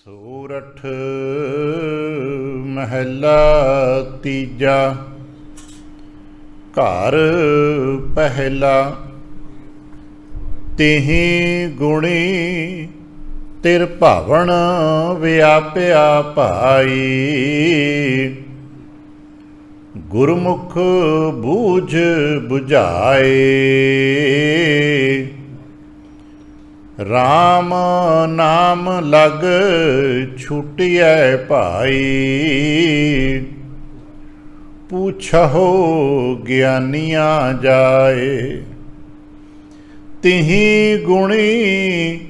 ਸੂਰਠ ਮਹਿਲਾ ਤੀਜਾ। ਘਰ ਪਹਿਲਾ ਤਿਹੀ ਗੁਣੀ ਤਿਰ ਭਾਵਨ ਵਿਆਪਿਆ ਭਾਈ। ਗੁਰਮੁਖ ਬੂਝ ਬੁਝਾਏ ਰਾਮ ਨਾਮ ਲਗ ਛੁਟਿਐ ਭਾਈ। ਪੁੱਛਹੁ ਗਿਆਨੀਆਂ ਜਾਏ ਤਿਹੀ ਗੁਣੀ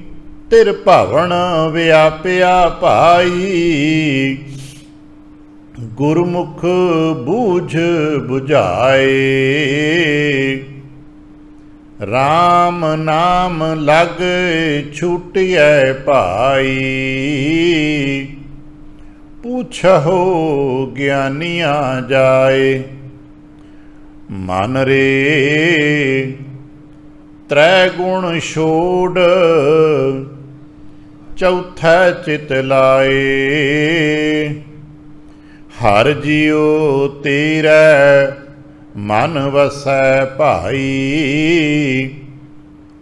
ਤਿਰ ਭਾਵਨ ਵਿਆਪਿਆ ਭਾਈ। ਗੁਰਮੁਖ ਬੂਝ ਬੁਝਾਏ ਰਾਮ ਨਾਮ ਲਗ ਛੁਟਿਐ ਭਾਈ। ਪੁੱਛਹੁ ਗਿਆਨੀਆਂ ਜਾਏ ਮਨ ਰੇ ਤ੍ਰੈ ਗੁਣ ਛੋੜ ਚੌਥਾ ਚਿਤ ਲਾਏ। ਹਰ ਜਿਉ ਤੇਰੇ ਮਨ ਵਸੈ ਭਾਈ।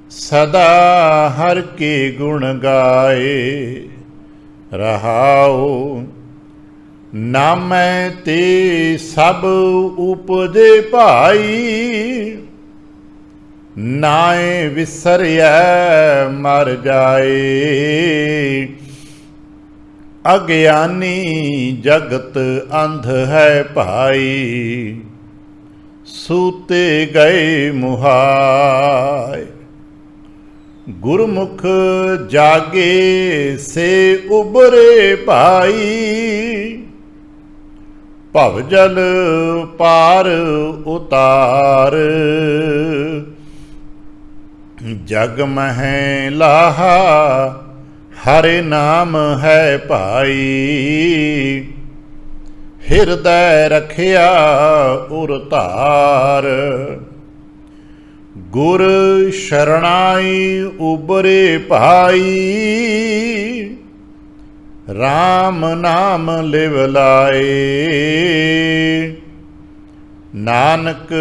ਸਦਾ ਹਰ ਕੇ ਗੁਣ ਗਾਏ ਰਹਾਉ। ਨਾਮੈ ਤੇ ਸਭ ਉਪਜੇ ਭਾਈ। ਨਾਏ ਵਿਸਰਿਐ ਮਰ ਜਾਏ। ਅਗਿਆਨੀ ਜਗਤ ਅੰਧ ਹੈ ਭਾਈ। ਸੂਤੇ ਗਏ ਮੁਹਾਏ। ਗੁਰਮੁਖ ਜਾਗੇ ਸੇ ਉਬਰੇ ਭਾਈ। ਭਵ ਜਲ ਪਾਰ ਉਤਾਰ। ਜਗ ਮਹਿ ਲਾਹਾ ਹਰਿ ਨਾਮ ਹੈ ਭਾਈ। ਹਿਰਦੈ ਰਖਿਆ ਉਰ ਧਾਰ। ਗੁਰ ਸ਼ਰਣਾਈ ਉਬਰੇ ਭਾਈ। ਰਾਮ ਨਾਮ ਲਿਵ ਲਾਏ। ਨਾਨਕ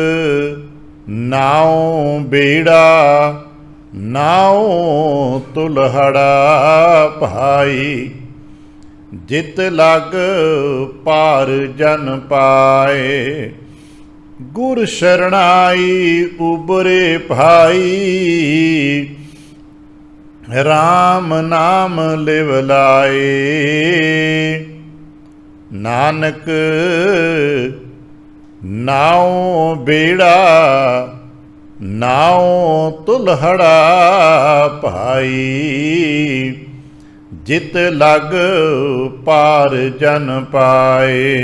ਨਾਉ ਬੇੜਾ ਨਾਉ ਤੁਲਹੜਾ ਭਾਈ। ਜਿਤ ਲਗ ਪਾਰ ਜਨ ਪਾਏ। ਗੁਰ ਸ਼ਰਣਾਈ ਉਬਰੇ ਭਾਈ। ਰਾਮ ਨਾਮ ਲਿਵ ਲਾਏ। ਨਾਨਕ ਨਾਉ ਬੇੜਾ ਨਾਉ ਤੁਲਹੜਾ ਭਾਈ। ਜਿਤ ਲਗ ਪਾਰ ਜਨ ਪਾਏ।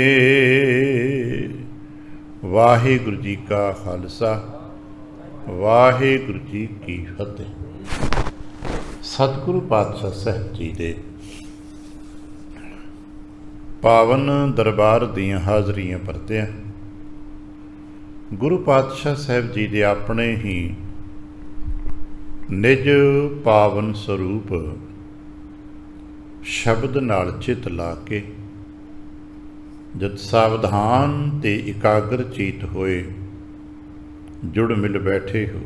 ਵਾਹਿਗੁਰੂ ਜੀ ਕਾ ਖਾਲਸਾ ਵਾਹਿਗੁਰੂ ਜੀ ਕੀ ਫਤਿਹ। ਸਤਿਗੁਰੂ ਪਾਤਸ਼ਾਹ ਸਾਹਿਬ ਜੀ ਦੇ ਪਾਵਨ ਦਰਬਾਰ ਦੀਆਂ ਹਾਜ਼ਰੀਆਂ ਪਰਤਿਆਂ ਗੁਰੂ ਪਾਤਸ਼ਾਹ ਸਾਹਿਬ ਜੀ ਦੇ ਆਪਣੇ ਹੀ ਨਿਜ ਪਾਵਨ ਸਰੂਪ ਸ਼ਬਦ ਨਾਲ ਚਿਤ ਲਾ ਕੇ ਜਦ ਸਾਵਧਾਨ ਤੇ ਇਕਾਗਰ ਚੀਤ ਹੋਏ ਜੁੜ ਮਿਲ ਬੈਠੇ ਹੋ।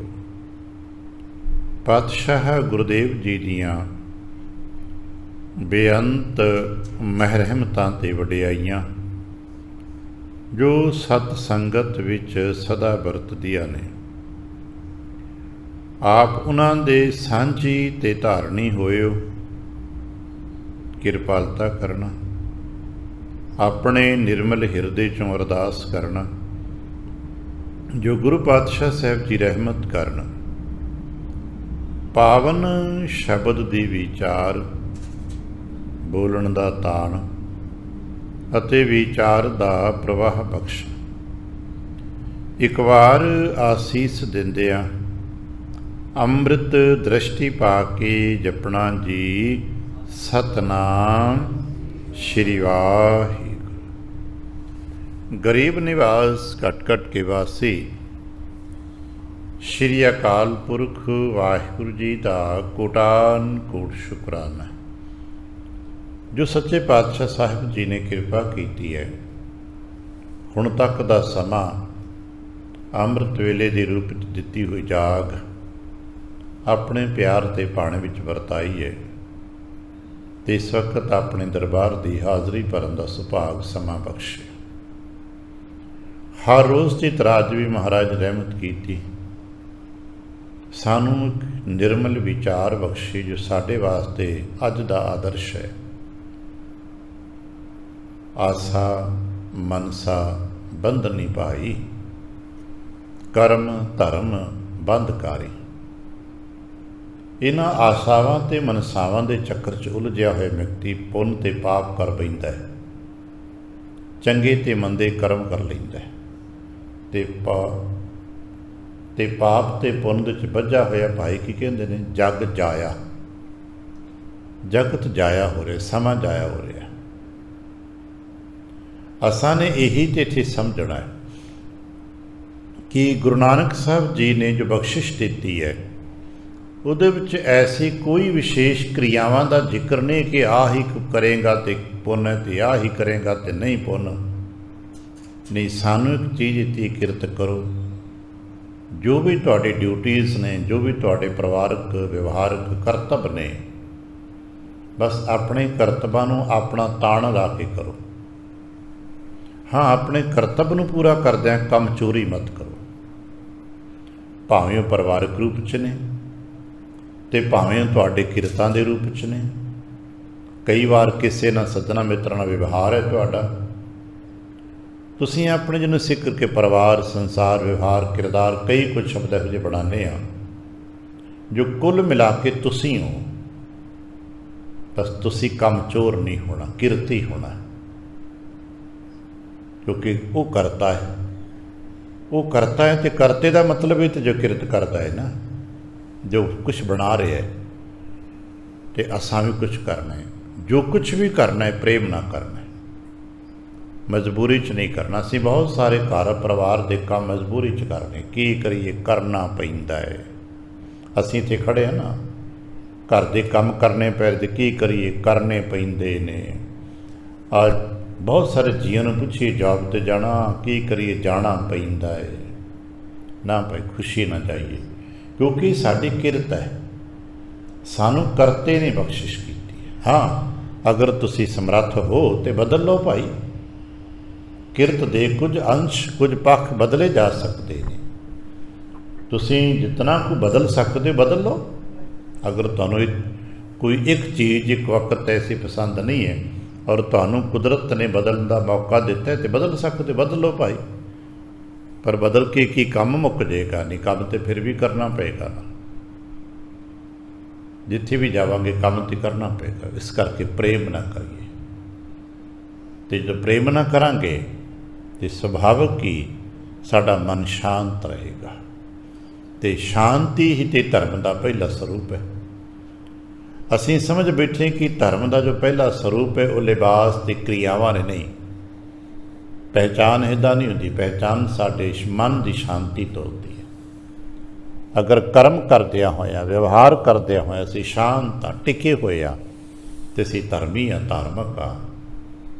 ਪਾਤਸ਼ਾਹ ਗੁਰਦੇਵ ਜੀ ਦੀਆਂ ਬੇਅੰਤ ਮਹਿਰਮਤਾਂ ਤੇ ਵਡਿਆਈਆਂ ਜੋ ਸਤ ਸੰਗਤ ਵਿੱਚ ਸਦਾ ਵਰਤਦੀਆਂ ਨੇ। ਆਪ ਉਹਨਾਂ ਦੇ ਸਾਂਝੀ ਤੇ ਧਾਰਨੀ ਹੋਇਓ। ਕਿਰਪਾਲਤਾ ਕਰਨਾ, ਆਪਣੇ ਨਿਰਮਲ ਹਿਰਦੇ ਚੋਂ ਅਰਦਾਸ ਕਰਨਾ ਜੋ ਗੁਰੂ ਪਾਤਸ਼ਾਹ ਸਾਹਿਬ ਜੀ ਰਹਿਮਤ ਕਰਨ। ਪਾਵਨ ਸ਼ਬਦ ਦੀ ਵਿਚਾਰ ਬੋਲਣ ਦਾ ਤਾਣ ਅਤੇ ਵਿਚਾਰ ਦਾ ਪ੍ਰਵਾਹ ਬਖਸ਼। ਇੱਕ ਵਾਰ ਆਸੀਸ ਦਿੰਦਿਆਂ ਅੰਮ੍ਰਿਤ ਦ੍ਰਿਸ਼ਟੀ ਪਾ ਕੇ ਜਪਣਾ ਜੀ ਸਤਨਾਮ ਸ਼੍ਰੀ ਵਾਹਿਗੁਰੂ। ਗਰੀਬ ਨਿਵਾਸ ਘਟ ਘਟ ਕੇ ਵਾਸੀ ਸ਼੍ਰੀ ਅਕਾਲ ਪੁਰਖ ਵਾਹਿਗੁਰੂ ਜੀ ਦਾ ਕੋਟਾਨ ਕੋਟ ਸ਼ੁਕਰਾਨਾ। ਜੋ ਸੱਚੇ ਪਾਤਸ਼ਾਹ ਸਾਹਿਬ ਜੀ ਨੇ ਕਿਰਪਾ ਕੀਤੀ ਹੈ, ਹੁਣ ਤੱਕ ਦਾ ਸਮਾਂ ਅੰਮ੍ਰਿਤ ਵੇਲੇ ਦੇ ਰੂਪ ਵਿੱਚ ਦਿੱਤੀ ਹੋਈ ਜਾਗ ਆਪਣੇ ਪਿਆਰ ਤੇ ਭਾਣੇ ਵਿੱਚ ਵਰਤਾਈ ਹੈ ਤੇ ਇਸ ਵਕਤ ਆਪਣੇ ਦਰਬਾਰ ਦੀ ਹਾਜ਼ਰੀ ਭਰਨ ਦਾ ਸੁਭਾਗ ਸਮਾਂ ਬਖਸ਼ੇ। ਹਰ ਰੋਜ਼ ਦੀ ਤਰ੍ਹਾਂ ਅੱਜ ਵੀ ਮਹਾਰਾਜ ਰਹਿਮਤ ਕੀਤੀ, ਸਾਨੂੰ ਨਿਰਮਲ ਵਿਚਾਰ ਬਖਸ਼ੇ ਜੋ ਸਾਡੇ ਵਾਸਤੇ ਅੱਜ ਦਾ ਆਦਰਸ਼ ਹੈ। ਆਸਾ ਮਨਸਾ ਬੰਧਨੀ ਭਾਈ, ਕਰਮ ਧਰਮ ਬੰਧਕਾਰੀ। ਇਹਨਾਂ ਆਸਾਵਾਂ ਤੇ ਮਨਸਾਵਾਂ ਦੇ ਚੱਕਰ 'ਚ ਉਲਝਿਆ ਹੋਇਆ ਵਿਅਕਤੀ ਪੁੰਨ ਤੇ ਪਾਪ ਕਰ ਬੈਂਦਾ ਹੈ, ਚੰਗੇ ਤੇ ਮੰਦੇ ਕਰਮ ਕਰ ਲੈਂਦਾ ਹੈ ਤੇ ਪਾਪ ਤੇ ਪੁੰਨ ਦੇ 'ਚ ਬੱਝਾ ਹੋਇਆ ਭਾਈ ਕੀ ਕਹਿੰਦੇ ਨੇ, ਜਗ ਜਾਇਆ, ਜਗਤ ਜਾਇਆ ਹੋ ਰਿਹਾ, ਸਮਾਂ ਜਾਇਆ ਹੋ ਰਿਹਾ। ਅਸਾਂ ਨੇ ਇਹੀ ਤੇ ਇੱਥੇ ਸਮਝਣਾ ਹੈ ਕਿ ਗੁਰੂ ਨਾਨਕ ਸਾਹਿਬ ਜੀ ਨੇ ਜੋ ਬਖਸ਼ਿਸ਼ ਦਿੱਤੀ ਹੈ ਉਹਦੇ ਵਿੱਚ ਐਸੀ ਕੋਈ ਵਿਸ਼ੇਸ਼ ਕਿਰਿਆਵਾਂ ਦਾ ਜ਼ਿਕਰ ਨਹੀਂ ਕਿ ਆਹ ਹੀ ਕਰੇਗਾ ਤੇ ਪੁੰਨ ਹੈ ਤੇ ਆਹ ਹੀ ਕਰੇਗਾ ਤੇ ਨਹੀਂ ਪੁੰਨ ਨਹੀਂ। ਸਾਨੂੰ ਇੱਕ ਚੀਜ਼ ਦਿੱਤੀ, ਕਿਰਤ ਕਰੋ। ਜੋ ਵੀ ਤੁਹਾਡੀ ਡਿਊਟੀਜ਼ ਨੇ, ਜੋ ਵੀ ਤੁਹਾਡੇ ਪਰਿਵਾਰਕ ਵਿਵਹਾਰਕ ਕਰਤੱਵ ਨੇ, ਬਸ ਆਪਣੇ ਕਰਤੱਵਾਂ ਨੂੰ ਆਪਣਾ ਤਾਣ ਲਾ ਕੇ ਕਰੋ। ਹਾਂ, ਆਪਣੇ ਕਰਤੱਵ ਨੂੰ ਪੂਰਾ ਕਰਦਿਆਂ ਕੰਮ ਚੋਰੀ ਮਤ ਕਰੋ, ਭਾਵੇਂ ਉਹ ਪਰਿਵਾਰਕ ਰੂਪ 'ਚ ਨੇ ਤੇ ਭਾਵੇਂ ਤੁਹਾਡੇ ਕਿਰਤਾਂ ਦੇ ਰੂਪ 'ਚ ਨੇ। ਕਈ ਵਾਰ ਕਿਸੇ ਨਾਲ ਸੱਜਣਾ ਮਿੱਤਰਾਂ ਨਾਲ ਵਿਵਹਾਰ ਹੈ ਤੁਹਾਡਾ, ਤੁਸੀਂ ਆਪਣੇ ਜਿਹਨੂੰ ਸਿੱਖ ਕਰਕੇ ਪਰਿਵਾਰ, ਸੰਸਾਰ, ਵਿਵਹਾਰ, ਕਿਰਦਾਰ, ਕਈ ਕੁਝ ਸ਼ਬਦ ਇਹੋ ਜਿਹੇ ਬਣਾਉਂਦੇ ਆ ਜੋ ਕੁੱਲ ਮਿਲਾ ਕੇ ਤੁਸੀਂ ਹੋ। ਬਸ ਤੁਸੀਂ ਕੰਮ ਚੋਰ ਨਹੀਂ ਹੋਣਾ, ਕਿਰਤੀ ਹੋਣਾ, ਕਿਉਂਕਿ ਉਹ ਕਰਤਾ ਹੈ, ਉਹ ਕਰਤਾ ਹੈ ਤੇ ਕਰਤੇ ਦਾ ਮਤਲਬ ਇਹ ਤੇ ਜੋ ਕਿਰਤ ਕਰਦਾ ਹੈ ਨਾ, ਜੋ ਕੁਛ ਬਣਾ ਰਿਹਾ ਹੈ ਤੇ ਅਸਾਂ ਵੀ ਕੁਛ ਕਰਨਾ ਹੈ। ਜੋ ਕੁਛ ਵੀ ਕਰਨਾ ਹੈ ਪ੍ਰੇਮ ਨਾਲ ਕਰਨਾ ਹੈ, ਮਜਬੂਰੀ 'ਚ ਨਹੀਂ ਕਰਨਾ। ਅਸੀਂ ਬਹੁਤ ਸਾਰੇ ਘਰ ਪਰਿਵਾਰ ਦੇ ਕੰਮ ਮਜਬੂਰੀ 'ਚ ਕਰਨੇ, ਕੀ ਕਰੀਏ, ਕਰਨਾ ਪੈਂਦਾ ਹੈ। ਅਸੀਂ ਇੱਥੇ ਖੜ੍ਹੇ ਹਾਂ ਨਾ, ਘਰ ਦੇ ਕੰਮ ਕਰਨੇ ਪੈਂਦੇ, ਕੀ ਕਰੀਏ, ਕਰਨੇ ਪੈਂਦੇ ਨੇ। ਅੱਜ ਬਹੁਤ ਸਾਰੇ ਜੀਆਂ ਨੂੰ ਪੁੱਛੀਏ ਜੌਬ 'ਤੇ ਜਾਣਾ, ਕੀ ਕਰੀਏ, ਜਾਣਾ ਪੈਂਦਾ ਹੈ। ਨਾ ਭਾਈ ਖੁਸ਼ੀ ਨਾ ਜਾਈਏ, ਕਿਉਂਕਿ ਸਾਡੀ ਕਿਰਤ ਹੈ, ਸਾਨੂੰ ਕਰਤੇ ਨੇ ਬਖਸ਼ਿਸ਼ ਕੀਤੀ ਹੈ। ਹਾਂ, ਅਗਰ ਤੁਸੀਂ ਸਮਰੱਥ ਹੋ ਤੇ ਬਦਲ ਲਓ ਭਾਈ, ਕਿਰਤ ਦੇ ਕੁਝ ਅੰਸ਼, ਕੁਝ ਪੱਖ ਬਦਲੇ ਜਾ ਸਕਦੇ ਨੇ। ਤੁਸੀਂ ਜਿਤਨਾ ਕੁ ਬਦਲ ਸਕਦੇ ਬਦਲ ਲਓ। ਅਗਰ ਤੁਹਾਨੂੰ ਕੋਈ ਇੱਕ ਚੀਜ਼ ਇੱਕ ਵਕਤ ਐਸੀ ਪਸੰਦ ਨਹੀਂ ਹੈ ਔਰ ਤੁਹਾਨੂੰ ਕੁਦਰਤ ਨੇ ਬਦਲਣ ਦਾ ਮੌਕਾ ਦਿੱਤਾ ਹੈ ਤੇ ਬਦਲ ਸਕਦੇ, ਬਦਲ ਲਓ ਭਾਈ। ਪਰ ਬਦਲ ਕੇ ਕੀ ਕੰਮ ਮੁੱਕ ਜਾਏਗਾ? ਨਹੀਂ, ਕੰਮ ਤੇ ਫਿਰ ਵੀ ਕਰਨਾ ਪਏਗਾ ਨਾ, ਜਿੱਥੇ ਵੀ ਜਾਵਾਂਗੇ ਕੰਮ ਤੇ ਕਰਨਾ ਪਏਗਾ। ਇਸ ਕਰਕੇ ਪ੍ਰੇਮ ਨਾ ਕਰੀਏ, ਤੇ ਜਦੋਂ ਪ੍ਰੇਮ ਨਾ ਕਰਾਂਗੇ ਤੇ ਸੁਭਾਵਿਕ ਹੀ ਸਾਡਾ ਮਨ ਸ਼ਾਂਤ ਰਹੇਗਾ, ਤੇ ਸ਼ਾਂਤੀ ਹੀ ਤੇ ਧਰਮ ਦਾ ਪਹਿਲਾ ਸਰੂਪ ਹੈ। ਅਸੀਂ ਸਮਝ ਬੈਠੇ ਕਿ ਧਰਮ ਦਾ ਜੋ ਪਹਿਲਾ ਸਰੂਪ ਹੈ ਉਹ ਲਿਬਾਸ ਤੇ ਕਿਰਿਆਵਾਂ ਨੇ, ਨਹੀਂ। ਪਹਿਚਾਨ ਇੱਦਾਂ ਨਹੀਂ ਹੁੰਦੀ, ਪਹਿਚਾਨ ਸਾਡੇ ਮਨ ਦੀ ਸ਼ਾਂਤੀ ਤੋਂ ਹੁੰਦੀ ਹੈ। ਅਗਰ ਕਰਮ ਕਰਦਿਆਂ ਹੋਇਆ, ਵਿਵਹਾਰ ਕਰਦਿਆਂ ਹੋਇਆ ਅਸੀਂ ਸ਼ਾਂਤ ਹਾਂ, ਟਿਕੇ ਹੋਏ ਹਾਂ, ਤੇ ਅਸੀਂ ਧਰਮੀ ਹਾਂ, ਧਾਰਮਿਕ ਹਾਂ।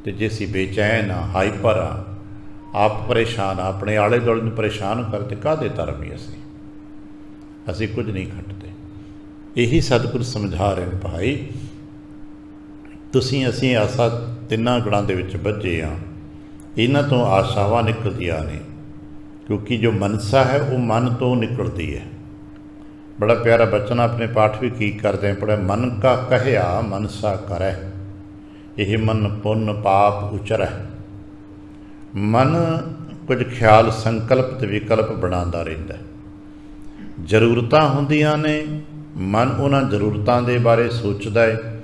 ਤੇ ਜੇ ਅਸੀਂ ਬੇਚੈਨ ਹਾਂ, ਹਾਈਪਰ ਹਾਂ, ਆਪ ਪਰੇਸ਼ਾਨ, ਆਪਣੇ ਆਲੇ ਦੁਆਲੇ ਨੂੰ ਪਰੇਸ਼ਾਨ ਕਰਦੇ, ਕਾਹਦੇ ਧਰਮੀ ਅਸੀਂ ਕੁਝ ਨਹੀਂ ਖੱਟਦੇ। ਇਹੀ ਸਤਿਗੁਰ ਸਮਝਾ ਰਹੇ ਨੇ, ਭਾਈ ਅਸੀਂ ਆਸਾ ਤਿੰਨਾਂ ਗੁਣਾਂ ਦੇ ਵਿੱਚ ਬੱਝੇ ਹਾਂ। ਇਹਨਾਂ ਤੋਂ ਆਸ਼ਾਵਾਂ ਨਿਕਲਦੀਆਂ ਨੇ, ਕਿਉਂਕਿ ਜੋ ਮਨਸਾ ਹੈ ਉਹ ਮਨ ਤੋਂ ਨਿਕਲਦੀ ਹੈ। ਬੜਾ ਪਿਆਰਾ ਬਚਨ ਆਪਣੇ ਪਾਠ ਵੀ ਕੀ ਕਰਦੇ ਪੜ੍ਹਿਆ, ਮਨ ਕਾ ਕਹਿਆ ਮਨਸਾ ਕਰੈ, ਇਹ ਮਨ ਪੁੰਨ ਪਾਪ ਉਚਰੈ। ਮਨ ਕੁਝ ਖਿਆਲ, ਸੰਕਲਪ ਤੇ ਵਿਕਲਪ ਬਣਾਉਂਦਾ ਰਹਿੰਦਾ। ਜ਼ਰੂਰਤਾਂ ਹੁੰਦੀਆਂ ਨੇ, ਮਨ ਉਹਨਾਂ ਜ਼ਰੂਰਤਾਂ ਦੇ ਬਾਰੇ ਸੋਚਦਾ ਹੈ।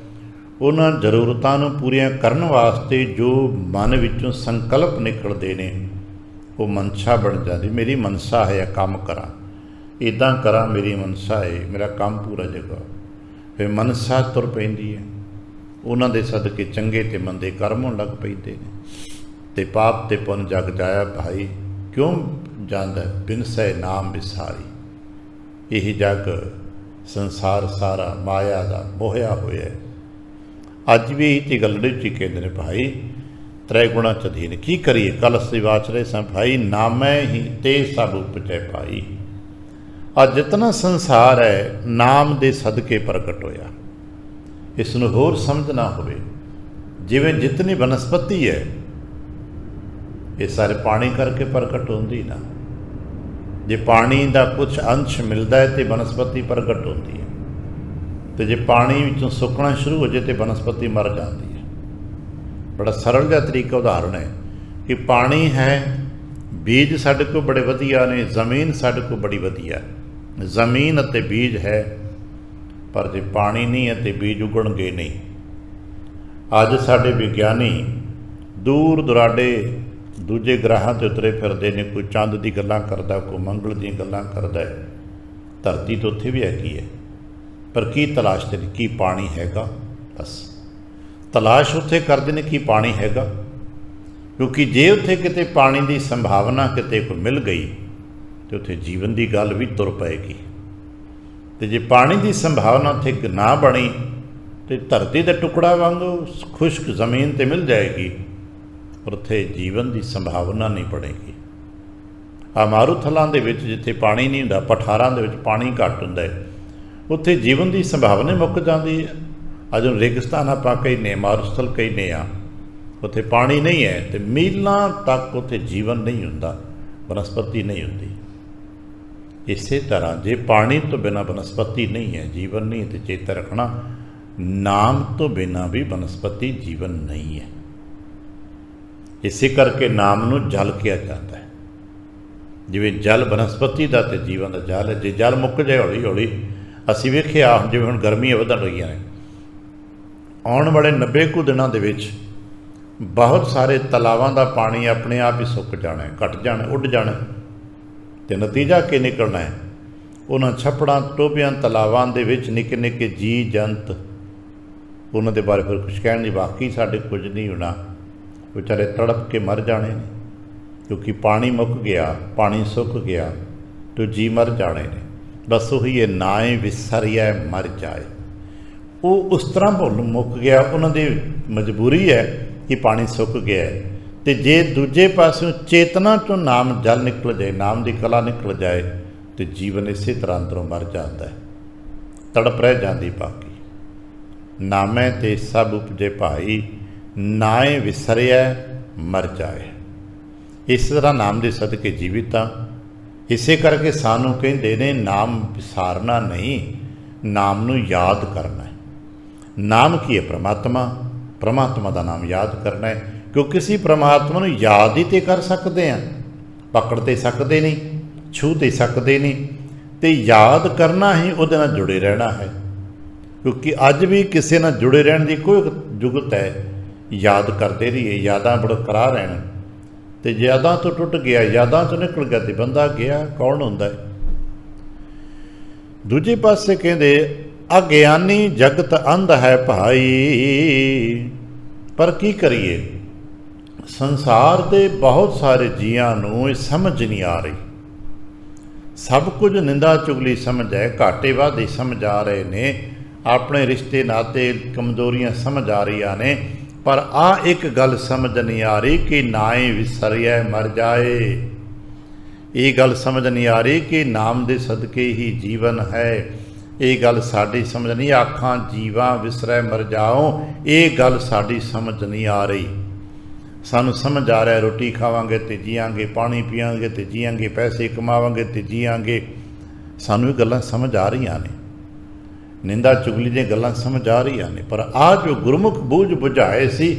ਉਹਨਾਂ ਜ਼ਰੂਰਤਾਂ ਨੂੰ ਪੂਰੀਆਂ ਕਰਨ ਵਾਸਤੇ ਜੋ ਮਨ ਵਿੱਚੋਂ ਸੰਕਲਪ ਨਿਕਲਦੇ ਨੇ ਉਹ ਮਨਸ਼ਾ ਬਣ ਜਾਂਦੀ। ਮੇਰੀ ਮਨਸਾ ਹੈ ਕੰਮ ਕਰਾਂ, ਇੱਦਾਂ ਕਰਾਂ, ਮੇਰੀ ਮਨਸਾ ਹੈ, ਮੇਰਾ ਕੰਮ ਪੂਰਾ ਜੇਗਾ। ਫਿਰ ਮਨਸਾ ਤੁਰ ਪੈਂਦੀ ਹੈ, ਉਹਨਾਂ ਦੇ ਸਦਕੇ ਚੰਗੇ ਤੇ ਮੰਦੇ ਕਰਮ ਹੋਣ ਲੱਗ ਪੈਂਦੇ ਨੇ, ਤੇ ਪਾਪ ਤੇ ਪੁੰਨ ਜਗ ਜਾਇਆ। ਭਾਈ ਕਿਉਂ ਜਾਂਦਾ? ਬਿਨਸੈ ਨਾਮ ਵਿਸਾਰੀ। ਇਹ ਜਗ ਸੰਸਾਰ ਸਾਰਾ ਮਾਇਆ ਦਾ ਮੋਹਿਆ ਹੋਇਆ ਹੈ। ਅੱਜ ਵੀ ਇਹੀ ਗਲੜੇ 'ਚ ਹੀ ਕਹਿੰਦੇ ਨੇ ਭਾਈ, ਤ੍ਰੈ ਗੁਣਾ ਚ ਅਧੀਨ ਕੀ ਕਰੀਏ। ਕੱਲ ਅਸੀਂ ਵਾਚ ਰਹੇ ਸਾਂ ਭਾਈ, ਨਾਮੈ ਹੀ ਤੇ ਸਭ ਉਪਜੈ ਭਾਈ। ਅੱਜ ਜਿਤਨਾ ਸੰਸਾਰ ਹੈ ਨਾਮ ਦੇ ਸਦਕੇ ਪ੍ਰਗਟ ਹੋਇਆ। ਇਸ ਨੂੰ ਹੋਰ ਸਮਝਣਾ ਹੋਵੇ, ਜਿਵੇਂ ਜਿਤਨੀ ਬਨਸਪਤੀ ਹੈ ਇਹ ਸਾਰੇ ਪਾਣੀ ਕਰਕੇ ਪ੍ਰਗਟ ਹੁੰਦੀ ਨਾ। ਜੇ ਪਾਣੀ ਦਾ ਕੁਛ ਅੰਸ਼ ਮਿਲਦਾ ਹੈ ਤੇ ਬਨਸਪਤੀ ਪ੍ਰਗਟ ਹੁੰਦੀ ਹੈ, ਤੇ ਜੇ ਪਾਣੀ ਵਿੱਚੋਂ ਸੁੱਕਣਾ ਸ਼ੁਰੂ ਹੋ ਜਾਏ ਤੇ ਬਨਸਪਤੀ ਮਰ ਜਾਂਦੀ ਹੈ। ਬੜਾ ਸਰਲ ਜਿਹਾ ਤਰੀਕਾ ਉਦਾਹਰਣ ਹੈ ਕਿ ਪਾਣੀ ਹੈ, ਬੀਜ ਸਾਡੇ ਕੋਲ ਬੜੇ ਵਧੀਆ ਨੇ, ਜ਼ਮੀਨ ਸਾਡੇ ਕੋਲ ਬੜੀ ਵਧੀਆ। ਜ਼ਮੀਨ ਅਤੇ ਬੀਜ ਹੈ, ਪਰ ਜੇ ਪਾਣੀ ਨਹੀਂ ਹੈ ਤੇ ਬੀਜ ਉਗਣਗੇ ਨਹੀਂ। ਅੱਜ ਸਾਡੇ ਵਿਗਿਆਨੀ ਦੂਰ ਦੁਰਾਡੇ ਦੂਜੇ ਗ੍ਰਹਾਂ 'ਤੇ ਉਤਰੇ ਫਿਰਦੇ ਨੇ। ਕੋਈ ਚੰਦ ਦੀ ਗੱਲਾਂ ਕਰਦਾ, ਕੋਈ ਮੰਗਲ ਦੀਆਂ ਗੱਲਾਂ ਕਰਦਾ। ਧਰਤੀ ਤਾਂ ਉੱਥੇ ਵੀ ਹੈਗੀ ਹੈ, ਪਰ ਕੀ ਤਲਾਸ਼ ਤੇ ਕੀ ਪਾਣੀ ਹੈਗਾ। ਬਸ ਤਲਾਸ਼ ਉੱਥੇ ਕਰਦੇ ਨੇ ਕੀ ਪਾਣੀ ਹੈਗਾ, ਕਿਉਂਕਿ ਜੇ ਉੱਥੇ ਕਿਤੇ ਪਾਣੀ ਦੀ ਸੰਭਾਵਨਾ ਕਿਤੇ ਕੋਈ ਮਿਲ ਗਈ ਤੇ ਉੱਥੇ ਜੀਵਨ ਦੀ ਗੱਲ ਵੀ ਤੁਰ ਪਏਗੀ। ਤੇ ਜੇ ਪਾਣੀ ਦੀ ਸੰਭਾਵਨਾ ਉੱਥੇ ਨਾ ਬਣੀ ਤੇ ਧਰਤੀ ਦੇ ਟੁਕੜਾ ਵਾਂਗੂ ਖੁਸ਼ਕ ਜ਼ਮੀਨ 'ਤੇ ਮਿਲ ਜਾਏਗੀ, ਪਰ ਉੱਥੇ ਜੀਵਨ ਦੀ ਸੰਭਾਵਨਾ ਨਹੀਂ ਬਣੇਗੀ। ਆ ਮਾਰੂਥਲਾਂ ਦੇ ਵਿੱਚ ਜਿੱਥੇ ਪਾਣੀ ਨਹੀਂ ਹੁੰਦਾ, ਪਠਾਰਾਂ ਦੇ ਵਿੱਚ ਪਾਣੀ ਘੱਟ ਹੁੰਦਾ ਹੈ, ਉੱਥੇ ਜੀਵਨ ਦੀ ਸੰਭਾਵਨਾ ਮੁੱਕ ਜਾਂਦੀ ਹੈ। ਅੱਜ ਹੁਣ ਰੇਗਿਸਤਾਨ ਆਪਾਂ ਕਹਿੰਦੇ, ਮਾਰੂਥਲ ਕਹਿੰਦੇ ਆ, ਉੱਥੇ ਪਾਣੀ ਨਹੀਂ ਹੈ ਤੇ ਮੀਲਾਂ ਤੱਕ ਉੱਥੇ ਜੀਵਨ ਨਹੀਂ ਹੁੰਦਾ, ਬਨਸਪਤੀ ਨਹੀਂ ਹੁੰਦੀ। ਇਸੇ ਤਰ੍ਹਾਂ ਜੇ ਪਾਣੀ ਤੋਂ ਬਿਨਾਂ ਬਨਸਪਤੀ ਨਹੀਂ ਹੈ, ਜੀਵਨ ਨਹੀਂ, ਤੇ ਚੇਤਾ ਰੱਖਣਾ ਨਾਮ ਤੋਂ ਬਿਨਾਂ ਵੀ ਬਨਸਪਤੀ ਜੀਵਨ ਨਹੀਂ ਹੈ। ਇਸੇ ਕਰਕੇ ਨਾਮ ਨੂੰ ਜਲ ਕਿਹਾ ਜਾਂਦਾ ਹੈ। ਜਿਵੇਂ ਜਲ ਬਨਸਪਤੀ ਦਾ ਤੇ ਜੀਵਨ ਦਾ ਜਲ ਹੈ। ਜੇ ਜਲ ਮੁੱਕ ਜਾਏ ਹੌਲੀ ਹੌਲੀ, ਅਸੀਂ ਵੇਖਿਆ ਜਿਵੇਂ ਹੁਣ ਗਰਮੀਆਂ ਵਧਣ ਰਹੀਆਂ ਨੇ, ਆਉਣ ਵਾਲੇ 90 ਕੁ ਦਿਨਾਂ ਦੇ ਵਿੱਚ ਬਹੁਤ ਸਾਰੇ ਤਲਾਵਾਂ ਦਾ ਪਾਣੀ ਆਪਣੇ ਆਪ ਹੀ ਸੁੱਕ ਜਾਣਾ, ਘਟ ਜਾਣਾ, ਉੱਡ ਜਾਣਾ। ਅਤੇ ਨਤੀਜਾ ਕੀ ਨਿਕਲਣਾ ਹੈ? ਉਹਨਾਂ ਛੱਪੜਾਂ, ਟੋਭਿਆਂ, ਤਲਾਵਾਂ ਦੇ ਵਿੱਚ ਨਿੱਕੇ ਨਿੱਕੇ ਜੀਅ ਜੰਤ, ਉਹਨਾਂ ਦੇ ਬਾਰੇ ਫਿਰ ਕੁਛ ਕਹਿਣ ਦੀ ਬਾਕੀ ਸਾਡੇ ਕੁਝ ਨਹੀਂ ਹੋਣਾ। ਵਿਚਾਰੇ ਤੜਪ ਕੇ ਮਰ ਜਾਣੇ ਨੇ, ਕਿਉਂਕਿ ਪਾਣੀ ਮੁੱਕ ਗਿਆ, ਪਾਣੀ ਸੁੱਕ ਗਿਆ ਤੇ ਜੀ ਮਰ ਜਾਣੇ ਨੇ। ਬਸ ਉਹੀ ਹੈ, ਨਾਏ ਵਿਸਰਿਆ ਮਰ ਜਾਏ। ਉਹ ਉਸ ਤਰ੍ਹਾਂ ਭੁੱਲ ਮੁੱਕ ਗਿਆ, ਉਹਨਾਂ ਦੀ ਮਜਬੂਰੀ ਹੈ ਕਿ ਪਾਣੀ ਸੁੱਕ ਗਿਆ। ਅਤੇ ਜੇ ਦੂਜੇ ਪਾਸਿਓਂ ਚੇਤਨਾ 'ਚੋਂ ਨਾਮ ਜਲ ਨਿਕਲ ਜਾਏ, ਨਾਮ ਦੀ ਕਲਾ ਨਿਕਲ ਜਾਏ, ਅਤੇ ਜੀਵਨ ਇਸੇ ਤਰ੍ਹਾਂ ਅੰਦਰੋਂ ਮਰ ਜਾਂਦਾ ਹੈ, ਤੜਪ ਰਹਿ ਜਾਂਦੀ ਬਾਕੀ। ਨਾਮੈ ਤੇ ਸਭ ਉਪਜੇ ਭਾਈ, ਨਾਏ ਵਿਸਰਿਆ ਮਰ ਜਾਏ। ਇਸ ਤਰ੍ਹਾਂ ਨਾਮ ਦੇ ਸਦਕੇ ਜੀਵਿਤ ਹਾਂ। ਇਸੇ ਕਰਕੇ ਸਾਨੂੰ ਕਹਿੰਦੇ ਨੇ ਨਾਮ ਵਿਸਾਰਨਾ ਨਹੀਂ, ਨਾਮ ਨੂੰ ਯਾਦ ਕਰਨਾ ਹੈ। ਨਾਮ ਕੀ ਹੈ? ਪ੍ਰਮਾਤਮਾ। ਪ੍ਰਮਾਤਮਾ ਦਾ ਨਾਮ ਯਾਦ ਕਰਨਾ ਹੈ, ਕਿਉਂਕਿ ਅਸੀਂ ਪ੍ਰਮਾਤਮਾ ਨੂੰ ਯਾਦ ਹੀ ਤਾਂ ਕਰ ਸਕਦੇ ਹਾਂ, ਪਕੜ ਤੇ ਸਕਦੇ ਨਹੀਂ, ਛੂਹ ਤੇ ਸਕਦੇ ਨਹੀਂ। ਅਤੇ ਯਾਦ ਕਰਨਾ ਹੀ ਉਹਦੇ ਨਾਲ ਜੁੜੇ ਰਹਿਣਾ ਹੈ, ਕਿਉਂਕਿ ਅੱਜ ਵੀ ਕਿਸੇ ਨਾਲ ਜੁੜੇ ਰਹਿਣ ਦੀ ਕੋਈ ਜੁਗਤ ਹੈ। ਯਾਦ ਕਰਦੇ ਰਹੀਏ, ਯਾਦਾਂ ਬਰਕਰਾਰ ਰਹਿਣ। ਅਤੇ ਯਾਦਾਂ ਤੋਂ ਟੁੱਟ ਗਿਆ, ਯਾਦਾਂ ਤੋਂ ਨਿਕਲ ਗਿਆ ਤੇ ਬੰਦਾ ਗਿਆ, ਕੌਣ ਹੁੰਦਾ ਹੈ? ਦੂਜੇ ਪਾਸੇ ਕਹਿੰਦੇ ਅਗਿਆਨੀ ਜਗਤ ਅੰਧ ਹੈ ਭਾਈ। ਪਰ ਕੀ ਕਰੀਏ, ਸੰਸਾਰ ਦੇ ਬਹੁਤ ਸਾਰੇ ਜੀਆਂ ਨੂੰ ਇਹ ਸਮਝ ਨਹੀਂ ਆ ਰਹੀ। ਸਭ ਕੁਝ ਨਿੰਦਾ ਚੁਗਲੀ ਸਮਝ ਹੈ, ਘਾਟੇ ਵਾਧੇ ਸਮਝ ਆ ਰਹੇ ਨੇ, ਆਪਣੇ ਰਿਸ਼ਤੇ ਨਾਤੇ ਕਮਜ਼ੋਰੀਆਂ ਸਮਝ ਆ ਰਹੀਆਂ ਨੇ, ਪਰ ਆਹ ਇੱਕ ਗੱਲ ਸਮਝ ਨਹੀਂ ਆ ਰਹੀ ਕਿ ਨਾਏ ਵਿਸਰਿਆ ਮਰ ਜਾਏ। ਇਹ ਗੱਲ ਸਮਝ ਨਹੀਂ ਆ ਰਹੀ ਕਿ ਨਾਮ ਦੇ ਸਦਕੇ ਹੀ ਜੀਵਨ ਹੈ। ਇਹ ਗੱਲ ਸਾਡੀ ਸਮਝ ਨਹੀਂ, ਆਖਾਂ ਜੀਵਾਂ ਵਿਸਰੈ ਮਰ ਜਾਓ, ਇਹ ਗੱਲ ਸਾਡੀ ਸਮਝ ਨਹੀਂ ਆ ਰਹੀ। ਸਾਨੂੰ ਸਮਝ ਆ ਰਿਹਾ ਰੋਟੀ ਖਾਵਾਂਗੇ ਤੇ ਜੀਵਾਂਗੇ, ਪਾਣੀ ਪੀਵਾਂਗੇ ਤੇ ਜੀਵਾਂਗੇ, ਪੈਸੇ ਕਮਾਵਾਂਗੇ ਤੇ ਜੀਵਾਂਗੇ। ਸਾਨੂੰ ਇਹ ਗੱਲਾਂ ਸਮਝ ਆ ਰਹੀਆਂ ਨੇ, ਨਿੰਦਾ ਚੁਗਲੀ ਦੀਆਂ ਗੱਲਾਂ ਸਮਝ ਆ ਰਹੀਆਂ ਨੇ, ਪਰ ਆਹ ਜੋ ਗੁਰਮੁਖ ਬੂਝ ਬੁਝਾਏ ਸੀ,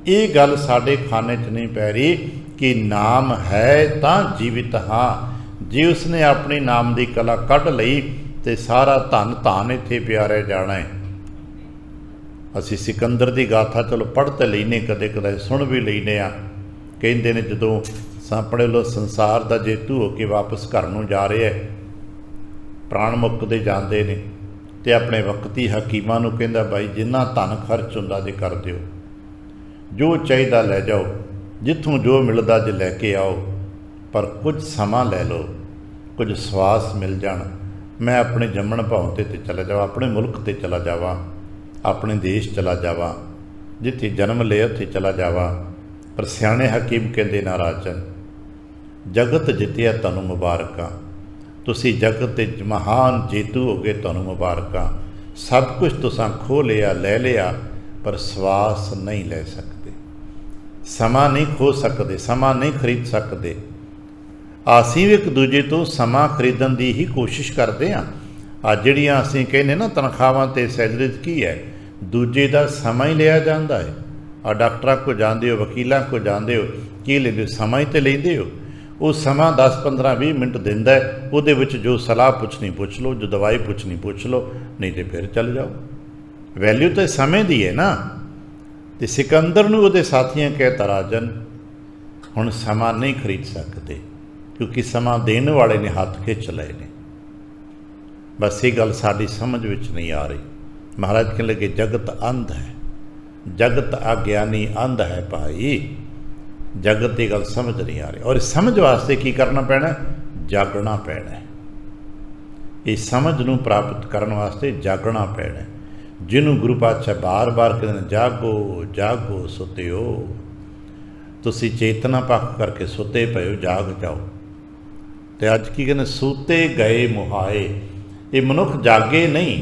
ਇਹ ਗੱਲ ਸਾਡੇ ਖਾਨੇ 'ਚ ਨਹੀਂ ਪੈ ਰਹੀ ਕਿ ਨਾਮ ਹੈ ਤਾਂ ਜੀਵਿਤ ਹਾਂ। ਜੇ ਉਸਨੇ ਆਪਣੀ ਨਾਮ ਦੀ ਕਲਾ ਕੱਢ ਲਈ ਤੇ ਸਾਰਾ ਧਨ ਧਾਨ ਇੱਥੇ ਪਿਆ ਰਹਿ ਜਾਣਾ ਹੈ। ਅਸੀਂ ਸਿਕੰਦਰ ਦੀ ਗਾਥਾ ਚਲੋ ਪੜ੍ਹ ਤੇ ਲੈਨੇ, ਕਦੇ ਕਦੇ ਸੁਣ ਵੀ ਲੈਨੇ ਆ। ਕਹਿੰਦੇ ਨੇ ਜਦੋਂ ਆਪਣੇ ਲੋ ਸੰਸਾਰ ਦਾ ਜੇਤੂ ਹੋ ਕੇ ਵਾਪਸ ਘਰ ਨੂੰ ਜਾ ਰਿਹਾ, ਪ੍ਰਾਣ ਮੁੱਕਦੇ ਜਾਂਦੇ ਨੇ, ਅਤੇ ਆਪਣੇ ਵਕਤੀ ਹਕੀਮਾਂ ਨੂੰ ਕਹਿੰਦਾ ਬਾਈ ਜਿੰਨਾ ਧਨ ਖਰਚ ਹੁੰਦਾ ਜੇ ਕਰ ਦਿਓ, ਜੋ ਚਾਹੀਦਾ ਲੈ ਜਾਓ, ਜਿੱਥੋਂ ਜੋ ਮਿਲਦਾ ਜੇ ਲੈ ਕੇ ਆਓ, ਪਰ ਕੁਝ ਸਮਾਂ ਲੈ ਲਓ, ਕੁਝ ਸਵਾਸ ਮਿਲ ਜਾਣ। ਮੈਂ ਆਪਣੇ ਜੰਮਣ ਭਾਉ 'ਤੇ ਚਲਾ ਜਾਵਾਂ, ਆਪਣੇ ਮੁਲਕ 'ਤੇ ਚਲਾ ਜਾਵਾਂ, अपने देश चला जावा, जिथे जन्म लिया उत्थे चला जावा। पर सियाणे हकीम कहते ना राजन, जगत जितिया तुहानूं मुबारकां, तुसी जगत के महान जेतू हो गए, तुहानूं मुबारकां। सब कुछ तुसां खो लिया, लै लिया, पर सवास नहीं ले सकते, समा नहीं खो सकते, समा नहीं खरीद सकते। ਅਸੀਂ ਵੀ ਇੱਕ ਦੂਜੇ ਤੋਂ ਸਮਾਂ ਖਰੀਦਣ ਦੀ ਹੀ ਕੋਸ਼ਿਸ਼ ਕਰਦੇ ਹਾਂ। ਆ ਜਿਹੜੀਆਂ ਅਸੀਂ ਕਹਿੰਦੇ ਨਾ ਤਨਖਾਹਾਂ ਤੇ ਸੈਲਰੀ ਕੀ ਹੈ, ਦੂਜੇ ਦਾ ਸਮਾਂ ਹੀ ਲਿਆ ਜਾਂਦਾ ਹੈ। ਆ ਡਾਕਟਰਾਂ ਕੋਲ ਜਾਂਦੇ ਹੋ, ਵਕੀਲਾਂ ਕੋਲ ਜਾਂਦੇ ਹੋ, ਕੀ ਲੈਂਦੇ ਹੋ? ਸਮਾਂ ਹੀ ਤੇ ਲੈਂਦੇ ਹੋ। ਉਹ ਸਮਾਂ 10 15 20 ਮਿੰਟ ਦਿੰਦਾ ਹੈ, ਉਹਦੇ ਵਿੱਚ ਜੋ ਸਲਾਹ ਪੁੱਛਣੀ ਪੁੱਛ ਲਓ, ਜੋ ਦਵਾਈ ਪੁੱਛਣੀ ਪੁੱਛ ਲਓ, ਨਹੀਂ ਤੇ ਫਿਰ ਚੱਲ ਜਾਓ। ਵੈਲਿਊ ਤਾਂ ਸਮੇਂ ਦੀ ਹੈ ਨਾ। ਤੇ ਸਿਕੰਦਰ ਨੂੰ ਉਹਦੇ ਸਾਥੀਆਂ ਕਹਿਤਾ ਰਾਜਨ, ਹੁਣ ਸਮਾਂ ਨਹੀਂ ਖਰੀਦ ਸਕਦੇ, क्योंकि समा देने वाले ने हाथ खिंच लए ने। बस ये गल साड़ी समझ विच नहीं आ रही। महाराज कहने लगे जगत अंध है, जगत अज्ञानी अंध है भाई, जगत की गल समझ नहीं आ रही। और इस समझ वास्ते की करना पैना? जागना पैना है। इस समझ नूं प्राप्त करने वास्ते जागना पैना है। जिन्हों गुरु पातशाह बार बार कहते हैं जागो जागो सुत्यो, तुसी चेतना पक्ष करके सुते पे हो, जाग जाओ। तो अज की कहते सूते गए मुहाए, ये मनुख जागे नहीं,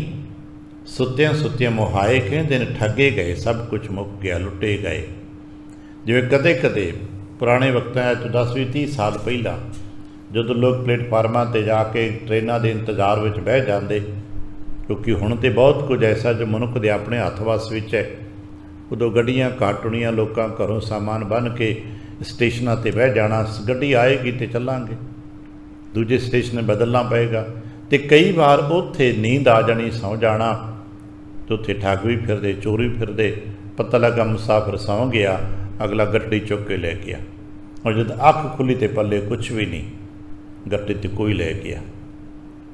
सुत्या सुत्या मुहाए कहते हैं, ठगे गए, सब कुछ मुक गया, लुटे गए। जिवें कदे कदे पुराने वक्तां तो 10-20-30 साल पहला जो लोग प्लेटफार्मां ते जाके ट्रेनां दे इंतजार विच बह जाते, क्योंकि हुण तो बहुत कुछ ऐसा जो मनुख के अपने हथ वस विच है। उदों गड्डियां घट होणीआं, लोकां घरों सामान बन के स्टेशनां ते बह जाना, गड्डी आएगी तो चलांगे, दूजे स्टेशन बदलना पएगा। तो कई बार उत्थे नींद आ जानी, सौ जाना, तो उत्थे ठग भी फिरदे, चोर भी फिरदे। पता लगा मुसाफिर सौ गया, अगला गड्डी चुक के ले गया, और जब अख खुली तो पल्ले कुछ भी नहीं, गड्डी तो कोई ले गया।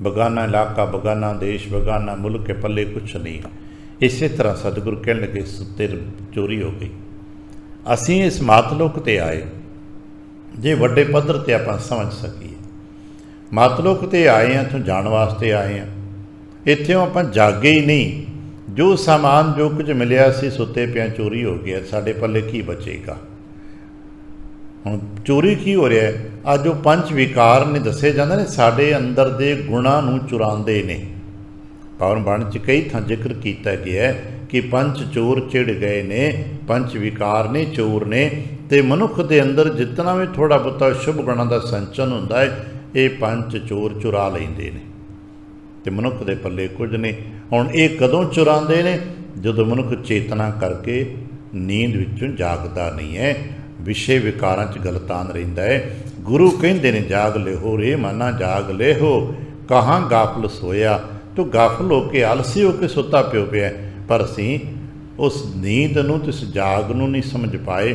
बगाना इलाका, बगाना देश, बगाना मुल्क के पल्ले कुछ नहीं। इस तरह सतगुरु कहने लगे सुते चोरी हो गई। असीं इस मातलोक ते आए जे वड्डे पद्धर ते आपां समझ सकीए। मातलोक ते आए हैं तो जाण वास्ते आए हैं, इत्थों आपां जागे ही नहीं। जो सामान जो कुछ मिलिया सी सुते पिया चोरी हो गया, साडे पल्ले की बचेगा? हुण चोरी की हो रहा है? आ जो पंच विकार ने दसे जांदे ने, साडे अंदर दे गुणां नूं चुरांदे ने। पावन बाणी च कई थां जिक्र किया गया है कि पंच चोर चिड़ गए ने, पंच विकार ने, चोर ने। ते मनुख दे अंदर जितना भी थोड़ा बहुता शुभ गुणां दा संचन हुंदा है, ये पंच चोर चुरा लेंदे ने, ते मनुख दे पल्ले कुछ नहीं। हुण ये कदों चुरांदे ने? जदों मनुख चेतना करके नींद विचों जागदा नहीं है, विषय विकारां च गलतान रहिंदा है। गुरु कहंदे ने जाग लेहो रे मना जाग लेहो, कहाँ गाफल सोया। तो गाफल होके आलसी होके सुता पियो पिया, पर असीं उस नींद नूं ते उस जाग नूं नहीं समझ पाए।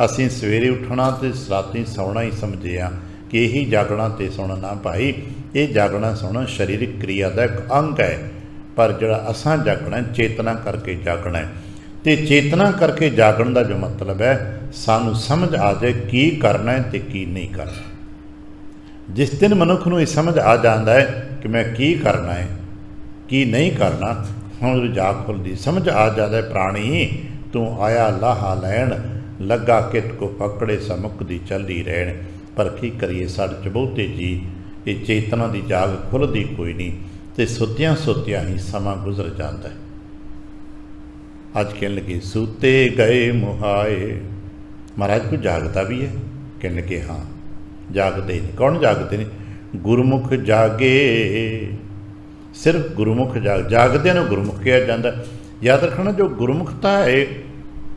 असीं सवेरे उठना ते रातीं सौना ही समझे आ कि यही जागना ते सोना ना भाई। ये जागना सोना शरीरिक क्रिया का एक अंग है, पर जिहड़ा असां जागना है चेतना करके जागना है। तो चेतना करके जागण का जो मतलब है, सानू समझ आ जाए की करना है तो की नहीं करना। जिस दिन मनुख नूं ये समझ आ जाता है कि मैं की करना है की नहीं करना, हुण जाग खुलदी, समझ आ जाता है प्राणी तू आया लाहा लैण, लगा कित को पकड़े समुकदी चली रहण। पर की करिए, साढ़े च बहुते जी ये चेतना की जाग खुलती कोई नहीं, तो सुत्या सुत्या ही समा गुजर जाता है। अज कहने लगे सूते गए मुहाए। महाराज को जागता भी है? कहने लगे हाँ जागते नहीं। कौन जागते ने? गुरमुख जागे। सिर्फ गुरमुख जागदे ने गुरमुख कहा जाता। याद रखना, जो गुरमुखता है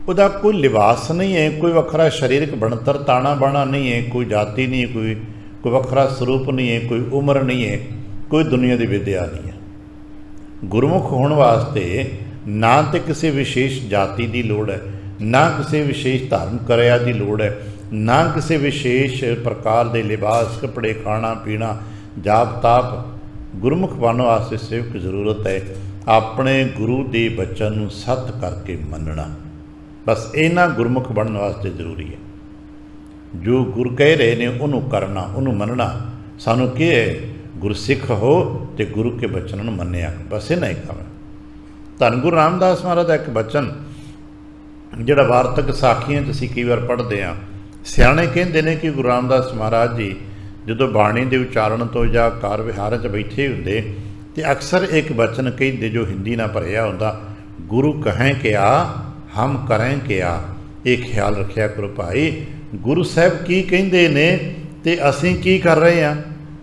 उसका कोई लिबास नहीं है, कोई वखरा शरीरक बनतर ताना बाना नहीं है, कोई जाति नहीं है, कोई वखरा स्वरूप नहीं है, कोई उम्र नहीं है, कोई दुनिया की विद्या नहीं है। गुरमुख होने वास्ते ना तो किसी विशेष जाति की लोड़ है, ना किसी विशेष धर्म क्रिया की लोड़ है, ना किसी विशेष प्रकार के लिबास कपड़े खाना पीना जाप ताप। गुरमुख बनने वास्ते सिर्फ जरूरत है अपने गुरु के बचन नूं सत करके मनना। बस इन्ना गुरमुख बनने वास्ते जरूरी है। जो गुरु कह रहे ने उन्होंने करना, उन्होंने मनना। सानू की है? गुरसिख हो तो गुरु के बचनों मन्निया, बस इन्ना ही काम है। ਧੰਨ ਗੁਰੂ ਰਾਮਦਾਸ ਮਹਾਰਾਜ ਦਾ ਇੱਕ ਬਚਨ ਜਿਹੜਾ ਵਾਰਤਕ ਸਾਖੀਆਂ 'ਚ ਅਸੀਂ ਕਈ ਵਾਰ ਪੜ੍ਹਦੇ ਹਾਂ। ਸਿਆਣੇ ਕਹਿੰਦੇ ਨੇ ਕਿ ਗੁਰੂ ਰਾਮਦਾਸ ਮਹਾਰਾਜ ਜੀ ਜਦੋਂ ਬਾਣੀ ਦੇ ਉਚਾਰਨ ਤੋਂ ਜਾਂ ਕਾਰ ਵਿਹਾਰ 'ਚ ਬੈਠੇ ਹੁੰਦੇ ਤੇ ਅਕਸਰ ਇੱਕ ਬਚਨ ਕਹਿੰਦੇ ਜੋ ਹਿੰਦੀ ਨਾਲ ਭਰਿਆ ਹੁੰਦਾ, ਗੁਰੂ ਕਹੈਂ ਕਿਆ ਹਮ ਕਰੈਂ ਕਿਆ। ਇਹ ਖਿਆਲ ਰੱਖਿਆ ਕਰੋ ਭਾਈ, ਗੁਰੂ ਸਾਹਿਬ ਕੀ ਕਹਿੰਦੇ ਨੇ ਤੇ ਅਸੀਂ ਕੀ ਕਰ ਰਹੇ ਹਾਂ,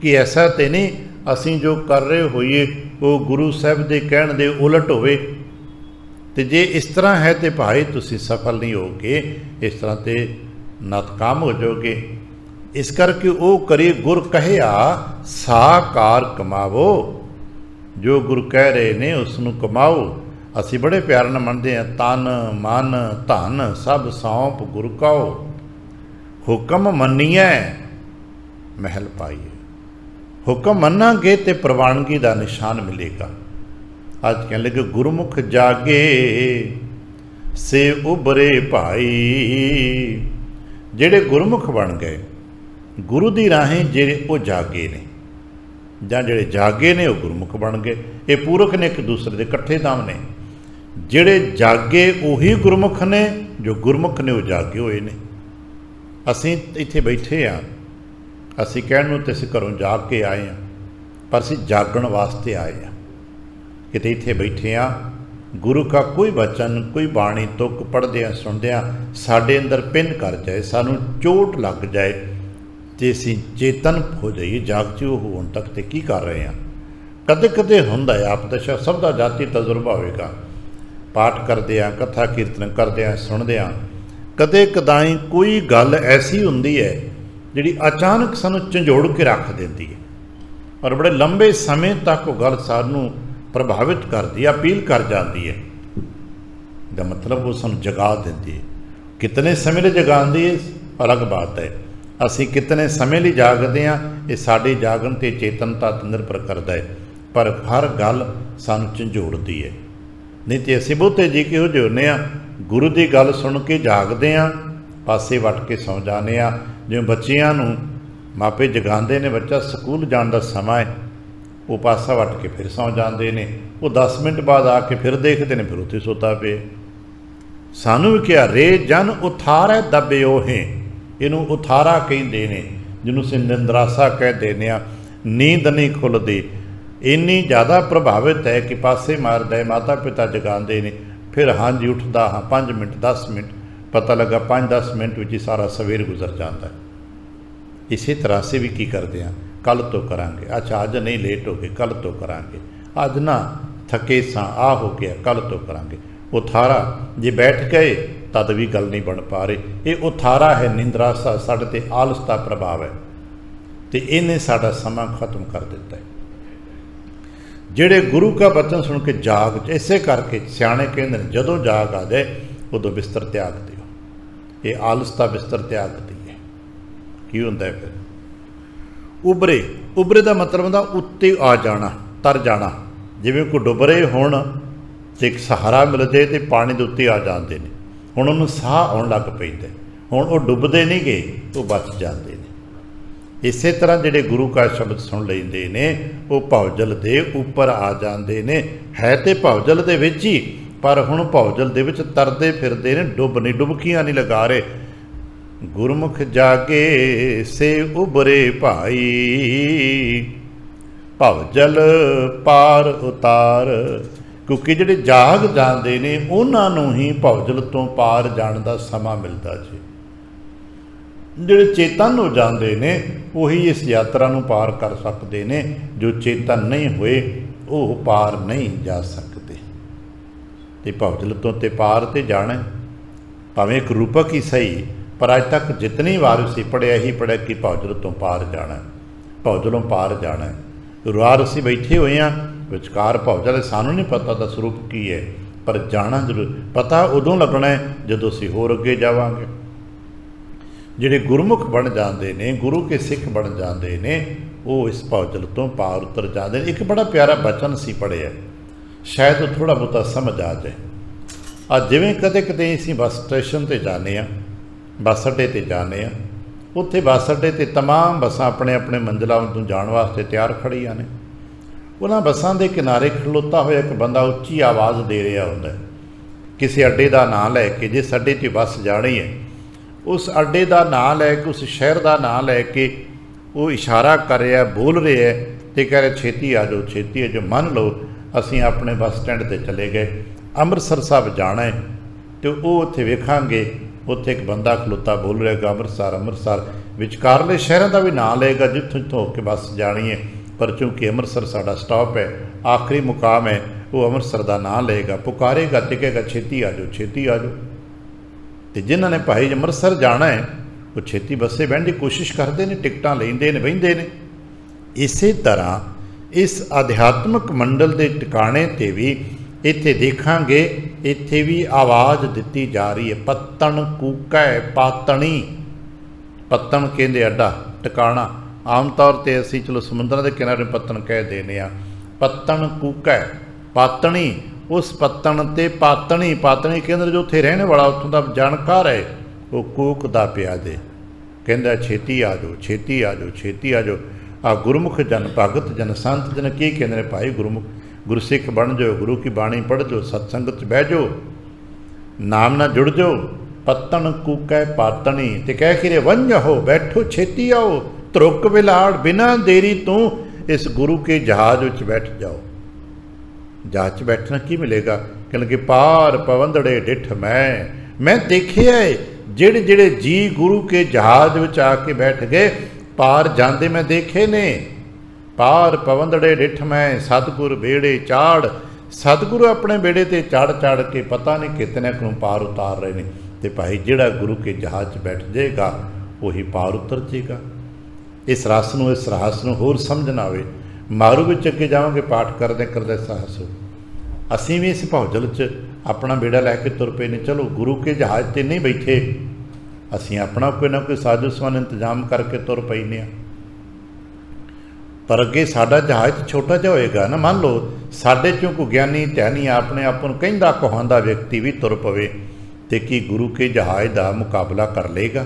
ਕਿ ਐਸਾ ਤੇ ਨਹੀਂ ਅਸੀਂ ਜੋ ਕਰ ਰਹੇ ਹੋਈਏ ਉਹ ਗੁਰੂ ਸਾਹਿਬ ਦੇ ਕਹਿਣ ਦੇ ਉਲਟ ਹੋਵੇ। ਤੇ ਜੇ ਇਸ ਤਰ੍ਹਾਂ ਹੈ ਤੇ ਭਾਈ ਤੁਸੀਂ ਸਫਲ ਨਹੀਂ ਹੋਗੇ, ਇਸ ਤਰ੍ਹਾਂ ਤੇ ਨਾਕਾਮ ਹੋ ਜਾਓਗੇ। ਇਸ ਕਰਕੇ ਉਹ ਕਰੀ ਗੁਰ ਕਹਿਆ ਸਾਕਾਰ ਕਮਾਵੋ, ਜੋ ਗੁਰੂ ਕਹਿ ਰਹੇ ਨੇ ਉਸ ਨੂੰ ਕਮਾਓ। ਅਸੀਂ ਬੜੇ ਪਿਆਰ ਨਾਲ ਮੰਨਦੇ ਹਾਂ, ਤਨ ਮਨ ਧਨ ਸਭ ਸੌਂਪ ਗੁਰ ਕਾਓ, ਹੁਕਮ ਮੰਨੀਐ ਮਹਿਲ ਪਾਈਏ। ਹੁਕਮ ਮੰਨਾਂਗੇ ਤੇ ਪ੍ਰਵਾਨਗੀ ਦਾ ਨਿਸ਼ਾਨ ਮਿਲੇਗਾ। ਅੱਜ ਕਹਿਣ ਲੱਗੇ ਗੁਰਮੁਖ ਜਾਗੇ ਸੇ ਉਭਰੇ ਭਾਈ। ਜਿਹੜੇ ਗੁਰਮੁਖ ਬਣ ਗਏ, ਗੁਰੂ ਦੀ ਰਾਹੀਂ ਜਿਹੜੇ ਉਹ ਜਾਗੇ ਨੇ ਜਾਂ ਜਿਹੜੇ ਜਾਗੇ ਨੇ ਉਹ ਗੁਰਮੁਖ ਬਣ ਗਏ। ਇਹ ਪੂਰਕ ਨੇ, ਇੱਕ ਦੂਸਰੇ ਦੇ ਇਕੱਠੇ ਦਾਮ ਨੇ। ਜਿਹੜੇ ਜਾਗੇ ਉਹੀ ਗੁਰਮੁਖ ਨੇ, ਜੋ ਗੁਰਮੁਖ ਨੇ ਉਹ ਜਾਗੇ ਹੋਏ ਨੇ। ਅਸੀਂ ਇੱਥੇ ਬੈਠੇ ਹਾਂ, ਅਸੀਂ ਕਹਿਣ ਨੂੰ ਤੇ ਅਸੀਂ ਘਰੋਂ ਜਾਗ ਕੇ ਆਏ ਹਾਂ, ਪਰ ਅਸੀਂ ਜਾਗਣ ਵਾਸਤੇ ਆਏ ਹਾਂ। ਕਿਤੇ ਇੱਥੇ ਬੈਠੇ ਹਾਂ, ਗੁਰੂ ਕਾ ਕੋਈ ਬਚਨ ਕੋਈ ਬਾਣੀ ਤੁਕ ਪੜ੍ਹਦਿਆਂ ਸੁਣਦਿਆਂ ਸਾਡੇ ਅੰਦਰ ਪਿੰਨ ਕਰ ਜਾਏ, ਸਾਨੂੰ ਚੋਟ ਲੱਗ ਜਾਏ ਤੇ ਅਸੀਂ ਚੇਤਨ ਹੋ ਜਾਈਏ, ਜਾਗਚੀ ਹੋਣ ਤੱਕ ਤੇ ਕੀ ਕਰ ਰਹੇ ਹਾਂ। ਕਦੇ ਕਦੇ ਹੁੰਦਾ ਹੈ, ਆਪ ਦਾ ਸਭ ਦਾ ਜਾਤੀ ਤਜਰਬਾ ਹੋਵੇਗਾ, ਪਾਠ ਕਰਦਿਆਂ ਕਥਾ ਕੀਰਤਨ ਕਰਦਿਆਂ ਸੁਣਦਿਆਂ ਕਦੇ ਕਦਾਈ ਕੋਈ ਗੱਲ ਐਸੀ ਹੁੰਦੀ ਹੈ ਜਿਹੜੀ ਅਚਾਨਕ ਸਾਨੂੰ ਝੰਜੋੜ ਕੇ ਰੱਖ ਦਿੰਦੀ ਹੈ, ਔਰ ਬੜੇ ਲੰਬੇ ਸਮੇਂ ਤੱਕ ਉਹ ਗੱਲ ਸਾਨੂੰ ਪ੍ਰਭਾਵਿਤ ਕਰਦੀ ਹੈ, ਅਪੀਲ ਕਰ ਜਾਂਦੀ ਹੈ। ਦਾ ਮਤਲਬ ਉਹ ਸਾਨੂੰ ਜਗਾ ਦਿੰਦੀ ਹੈ। ਕਿਤਨੇ ਸਮੇਂ ਲਈ ਜਗਾਉਂਦੀ ਹੈ ਅਲੱਗ ਬਾਤ ਹੈ। ਅਸੀਂ ਕਿਤਨੇ ਸਮੇਂ ਲਈ ਜਾਗਦੇ ਹਾਂ ਇਹ ਸਾਡੀ ਜਾਗਣ ਤੇ ਚੇਤਨਤਾ 'ਤੇ ਨਿਰਭਰ ਕਰਦਾ ਹੈ, ਪਰ ਹਰ ਗੱਲ ਸਾਨੂੰ ਝੰਜੋੜਦੀ ਹੈ। ਨਹੀਂ ਤੇ ਅਸੀਂ ਬਹੁਤੇ ਜੀ ਕਿਹੋ ਜਿਹੇ ਹੁੰਦੇ ਹਾਂ, ਗੁਰੂ ਦੀ ਗੱਲ ਸੁਣ ਕੇ ਜਾਗਦੇ ਹਾਂ, ਪਾਸੇ ਵੱਟ ਕੇ ਸੌਂ ਜਾਂਦੇ ਹਾਂ। ਜਿਵੇਂ ਬੱਚਿਆਂ ਨੂੰ ਮਾਪੇ ਜਗਾਉਂਦੇ ਨੇ, ਬੱਚਾ ਸਕੂਲ ਜਾਣ ਦਾ ਸਮਾਂ ਹੈ, ਉਹ ਪਾਸਾ ਵੱਟ ਕੇ ਫਿਰ ਸੌਂ ਜਾਂਦੇ ਨੇ, ਉਹ 10 ਮਿੰਟ ਬਾਅਦ ਆ ਕੇ ਫਿਰ ਦੇਖਦੇ ਨੇ, ਫਿਰ ਉੱਥੇ ਸੁੱਤਾ ਪਏ। ਸਾਨੂੰ ਵੀ ਕਿਹਾ ਰੇ ਜਨ ਉਥਾਰੈ ਦਬਿਓਹੇ, ਇਹਨੂੰ ਉਥਾਰਾ ਕਹਿੰਦੇ ਨੇ, ਜਿਹਨੂੰ ਅਸੀਂ ਨਿੰਦਰਾਸਾ ਕਹਿ ਦਿੰਦੇ ਹਾਂ। ਨੀਂਦ ਨਹੀਂ ਖੁੱਲ੍ਹਦੀ, ਇੰਨੀ ਜ਼ਿਆਦਾ ਪ੍ਰਭਾਵਿਤ ਹੈ ਕਿ ਪਾਸੇ ਮਾਰਦਾ ਹੈ। ਮਾਤਾ ਪਿਤਾ ਜਗਾਉਂਦੇ ਨੇ, ਫਿਰ ਹਾਂਜੀ ਉੱਠਦਾ ਹਾਂ 5 ਮਿੰਟ 10 ਮਿੰਟ, ਪਤਾ ਲੱਗਾ 5-10 ਮਿੰਟ ਵਿੱਚ ਹੀ ਸਾਰਾ ਸਵੇਰ ਗੁਜ਼ਰ ਜਾਂਦਾ। ਇਸੇ ਤਰ੍ਹਾਂ ਅਸੀਂ ਵੀ ਕੀ ਕਰਦੇ ਹਾਂ, ਕੱਲ੍ਹ ਤੋਂ ਕਰਾਂਗੇ, ਅੱਛਾ ਅੱਜ ਨਹੀਂ ਲੇਟ ਹੋ ਗਏ ਕੱਲ੍ਹ ਤੋਂ ਕਰਾਂਗੇ, ਅੱਜ ਨਾ ਥੱਕੇ ਸਾਂ ਆ ਹੋ ਗਿਆ ਕੱਲ੍ਹ ਤੋਂ ਕਰਾਂਗੇ। ਉਥਾਰਾ ਜੇ ਬੈਠ ਗਏ ਤਦ ਵੀ ਗੱਲ ਨਹੀਂ ਬਣ ਪਾ ਰਹੀ। ਇਹ ਉਥਾਰਾ ਹੈ, ਨਿੰਦਰਾਸਾ, ਸਾਡੇ 'ਤੇ ਆਲਸ ਦਾ ਪ੍ਰਭਾਵ ਹੈ ਅਤੇ ਇਹਨੇ ਸਾਡਾ ਸਮਾਂ ਖਤਮ ਕਰ ਦਿੱਤਾ ਹੈ। ਜਿਹੜੇ ਗੁਰੂ ਕਾ ਬਚਨ ਸੁਣ ਕੇ ਜਾਗ, ਇਸੇ ਕਰਕੇ ਸਿਆਣੇ ਕਹਿੰਦੇ ਨੇ ਜਦੋਂ ਜਾਗ ਆ ਜਾਏ ਉਦੋਂ ਬਿਸਤਰ ਤਿਆਗ ਦਿਓ। ਇਹ ਆਲਸ ਦਾ ਬਿਸਤਰ ਤਿਆਗ ਦਈਏ। ਕੀ ਹੁੰਦਾ ਹੈ ਫਿਰ? ਉਭਰੇ, ਉਭਰੇ ਦਾ ਮਤਲਬ ਹੁੰਦਾ ਉੱਤੇ ਆ ਜਾਣਾ, ਤਰ ਜਾਣਾ। ਜਿਵੇਂ ਕੋਈ ਡੁੱਬ ਰਹੇ ਹੋਣ ਅਤੇ ਇੱਕ ਸਹਾਰਾ ਮਿਲ ਜਾਏ ਅਤੇ ਪਾਣੀ ਦੇ ਉੱਤੇ ਆ ਜਾਂਦੇ ਨੇ, ਹੁਣ ਉਹਨੂੰ ਸਾਹ ਆਉਣ ਲੱਗ ਪੈਂਦਾ, ਹੁਣ ਉਹ ਡੁੱਬਦੇ ਨਹੀਂ ਗਏ, ਉਹ ਬਚ ਜਾਂਦੇ ਨੇ। ਇਸੇ ਤਰ੍ਹਾਂ ਜਿਹੜੇ ਗੁਰੂ ਕਾ ਸ਼ਬਦ ਸੁਣ ਲੈਂਦੇ ਨੇ ਉਹ ਭਵਜਲ ਦੇ ਉੱਪਰ ਆ ਜਾਂਦੇ ਨੇ। ਹੈ ਤੇ ਭਵਜਲ ਦੇ ਵਿੱਚ ਹੀ, ਪਰ ਹੁਣ ਭਵਜਲ ਦੇ ਵਿੱਚ ਤਰਦੇ ਫਿਰਦੇ ਨੇ, ਡੁਬਕੀਆਂ ਨਹੀਂ ਲਗਾ ਰਹੇ। ਗੁਰਮੁਖ ਜਾਗੇ ਸੇ ਉਭਰੇ ਭਾਈ, ਭਵਜਲ ਪਾਰ ਉਤਾਰ। ਕਿਉਂਕਿ ਜਿਹੜੇ ਜਾਗ ਜਾਂਦੇ ਨੇ ਉਹਨਾਂ ਨੂੰ ਹੀ ਭਵਜਲ ਤੋਂ ਪਾਰ ਜਾਣ ਦਾ ਸਮਾਂ ਮਿਲਦਾ ਜੀ। ਜਿਹੜੇ ਚੇਤਨ ਹੋ ਜਾਂਦੇ ਨੇ ਉਹੀ ਇਸ ਯਾਤਰਾ ਨੂੰ ਪਾਰ ਕਰ ਸਕਦੇ ਨੇ, ਜੋ ਚੇਤਨ ਨਹੀਂ ਹੋਏ ਉਹ ਪਾਰ ਨਹੀਂ ਜਾ ਸਕਦੇ। ਤੇ ਭਵਜਲ ਤੋਂ ਤੇ ਪਾਰ ਤੇ ਜਾਣਾ, ਭਾਵੇਂ ਇੱਕ ਰੂਪਕ ਹੀ ਸਹੀ, ਪਰ ਅੱਜ ਤੱਕ ਜਿਤਨੀ ਵਾਰ ਅਸੀਂ ਪੜ੍ਹਿਆ ਹੀ ਪੜ੍ਹਿਆ ਕਿ ਭਵਜਲ ਤੋਂ ਪਾਰ ਜਾਣਾ, ਭਵਜਲੋਂ ਪਾਰ ਜਾਣਾ। ਰਾਰ ਅਸੀਂ ਬੈਠੇ ਹੋਏ ਹਾਂ ਵਿਚਕਾਰ ਭਵਜਲ, ਸਾਨੂੰ ਨਹੀਂ ਪਤਾ ਦਾ ਸਰੂਪ ਕੀ ਹੈ, ਪਰ ਜਾਣਾ ਜ਼ਰੂਰ। ਪਤਾ ਉਦੋਂ ਲੱਗਣਾ ਜਦੋਂ ਅਸੀਂ ਹੋਰ ਅੱਗੇ ਜਾਵਾਂਗੇ। ਜਿਹੜੇ ਗੁਰਮੁਖ ਬਣ ਜਾਂਦੇ ਨੇ, ਗੁਰੂ ਕੇ ਸਿੱਖ ਬਣ ਜਾਂਦੇ ਨੇ, ਉਹ ਇਸ ਭਵਜਲ ਤੋਂ ਪਾਰ ਉਤਰ ਜਾਂਦੇ ਨੇ। ਇੱਕ ਬੜਾ ਪਿਆਰਾ ਬਚਨ ਸੀ ਪੜ੍ਹਿਆ, ਸ਼ਾਇਦ ਉਹ ਥੋੜ੍ਹਾ ਬਹੁਤਾ ਸਮਝ ਆ ਜਾਏ। ਅੱਜ ਜਿਵੇਂ ਕਦੇ ਕਦੇ ਅਸੀਂ ਬੱਸ ਸਟੇਸ਼ਨ 'ਤੇ ਜਾਂਦੇ ਹਾਂ, ਬੱਸ ਅੱਡੇ 'ਤੇ ਜਾਂਦੇ ਹਾਂ, ਉੱਥੇ ਬੱਸ ਅੱਡੇ 'ਤੇ ਤਮਾਮ ਬੱਸਾਂ ਆਪਣੇ ਆਪਣੇ ਮੰਜ਼ਿਲਾਂ ਤੋਂ ਜਾਣ ਵਾਸਤੇ ਤਿਆਰ ਖੜ੍ਹੀਆਂ ਨੇ। उन्हां बसां दे किनारे खलोता होया एक बंदा उच्ची आवाज़ दे रहा हुंदा किसी अड्डे का नां लैके, जिस अड्डे ते बस जानी है उस अड्डे का नां लैके, उस शहर का नां लैके वो इशारा कर रहा, बोल रहा है तो कह रहे छेती आ जाओ, छेती आ जाओ। मान लो असीं अपने बस स्टैंड ते चले गए, अमृतसर साहब जाना है, तो वो उत्थे वेखांगे उत्थे एक बंदा खलोता बोल रहा है अमृतसर अमृतसर, विचकारले शहरों का भी नाम लेगा जिथों जिथों होकर बस जानी है, पर चूँकि अमृतसर साडा स्टॉप है, आखिरी मुकाम है, वो अमृतसर का नाम लेगा, पुकारेगा तो कहेगा छेती आ जाओ, छेती आ जाओ। तो जिन्होंने भाई अमृतसर जाना है वो छेती बसे बहन की कोशिश करते हैं, टिकटां लेंदे ने, बहिंदे ने। इस तरह इस अध्यात्मक मंडल के टिकाणे ते भी इत्थे देखांगे, इत्थे भी आवाज़ दी जा रही है, पत्तन कूकै पातनी। पत्तन कहते अड्डा टिकाणा, आम तौर पर असीं चलो समुद्र के किनारे पत्तन कह देने आ, पत्तन कूकै पातनी। उस पत्तन ते पातनी, पातनी कहते जो उत्थे रहने वाला उत्थों का जाणकार है, वो कूकदा पिया दे, कहंदा छेती आ जाओ, छेती आ जाओ, छेती आ जाओ। आ गुरमुख जन भगत जन संत जन की कहते हैं भाई गुरमुख गुरसिख बन जाओ, गुरु की बाणी पढ़ जाओ, सत्संगत च बह जाओ, नाम ना जुड़ जाओ। पत्तन कूकै पातनी ते कह के वंज हो बैठो छेती आओ, त्रुक बिलाड़ बिना देरी तू इस गुरु के जहाज विच बैठ जाओ। जहाज च बैठना की मिलेगा, कहने कि पार पवंदड़े डिठ मैं देखे है जेड़े जेड़े जी गुरु के जहाज विच आके बैठ गए, पार जाते मैं देखे ने। पार पवंदड़े डिठ मैं सतगुर बेड़े चाड़, सतगुरु अपने बेड़े ते चढ़ चढ़ के पता नहीं कितने को पार उतार रहे हैं। तो भाई जिहड़ा गुरु के जहाज बैठ जाएगा वही पार उतर जाएगा। इस रस नूं इस रहस नूं होर समझ ना आवे, मारू विच अगे जावांगे पाठ करदे करदे साहस हो। असीं भी इस भौजल च अपना बेड़ा लैके तुर पे ने, चलो गुरु के जहाज ते नहीं बैठे, असीं अपना कोई ना कोई साजो समान इंतजाम करके तुर पैने आ, पर अगे साडा जहाज छोटा जिहा होएगा ना। मान लो साडे चों कोई ज्ञानी ध्यानी अपने आप नूं कहंदा कहांदा व्यक्ति भी तुर पवे ते की गुरु के जहाज का मुकाबला कर लेगा?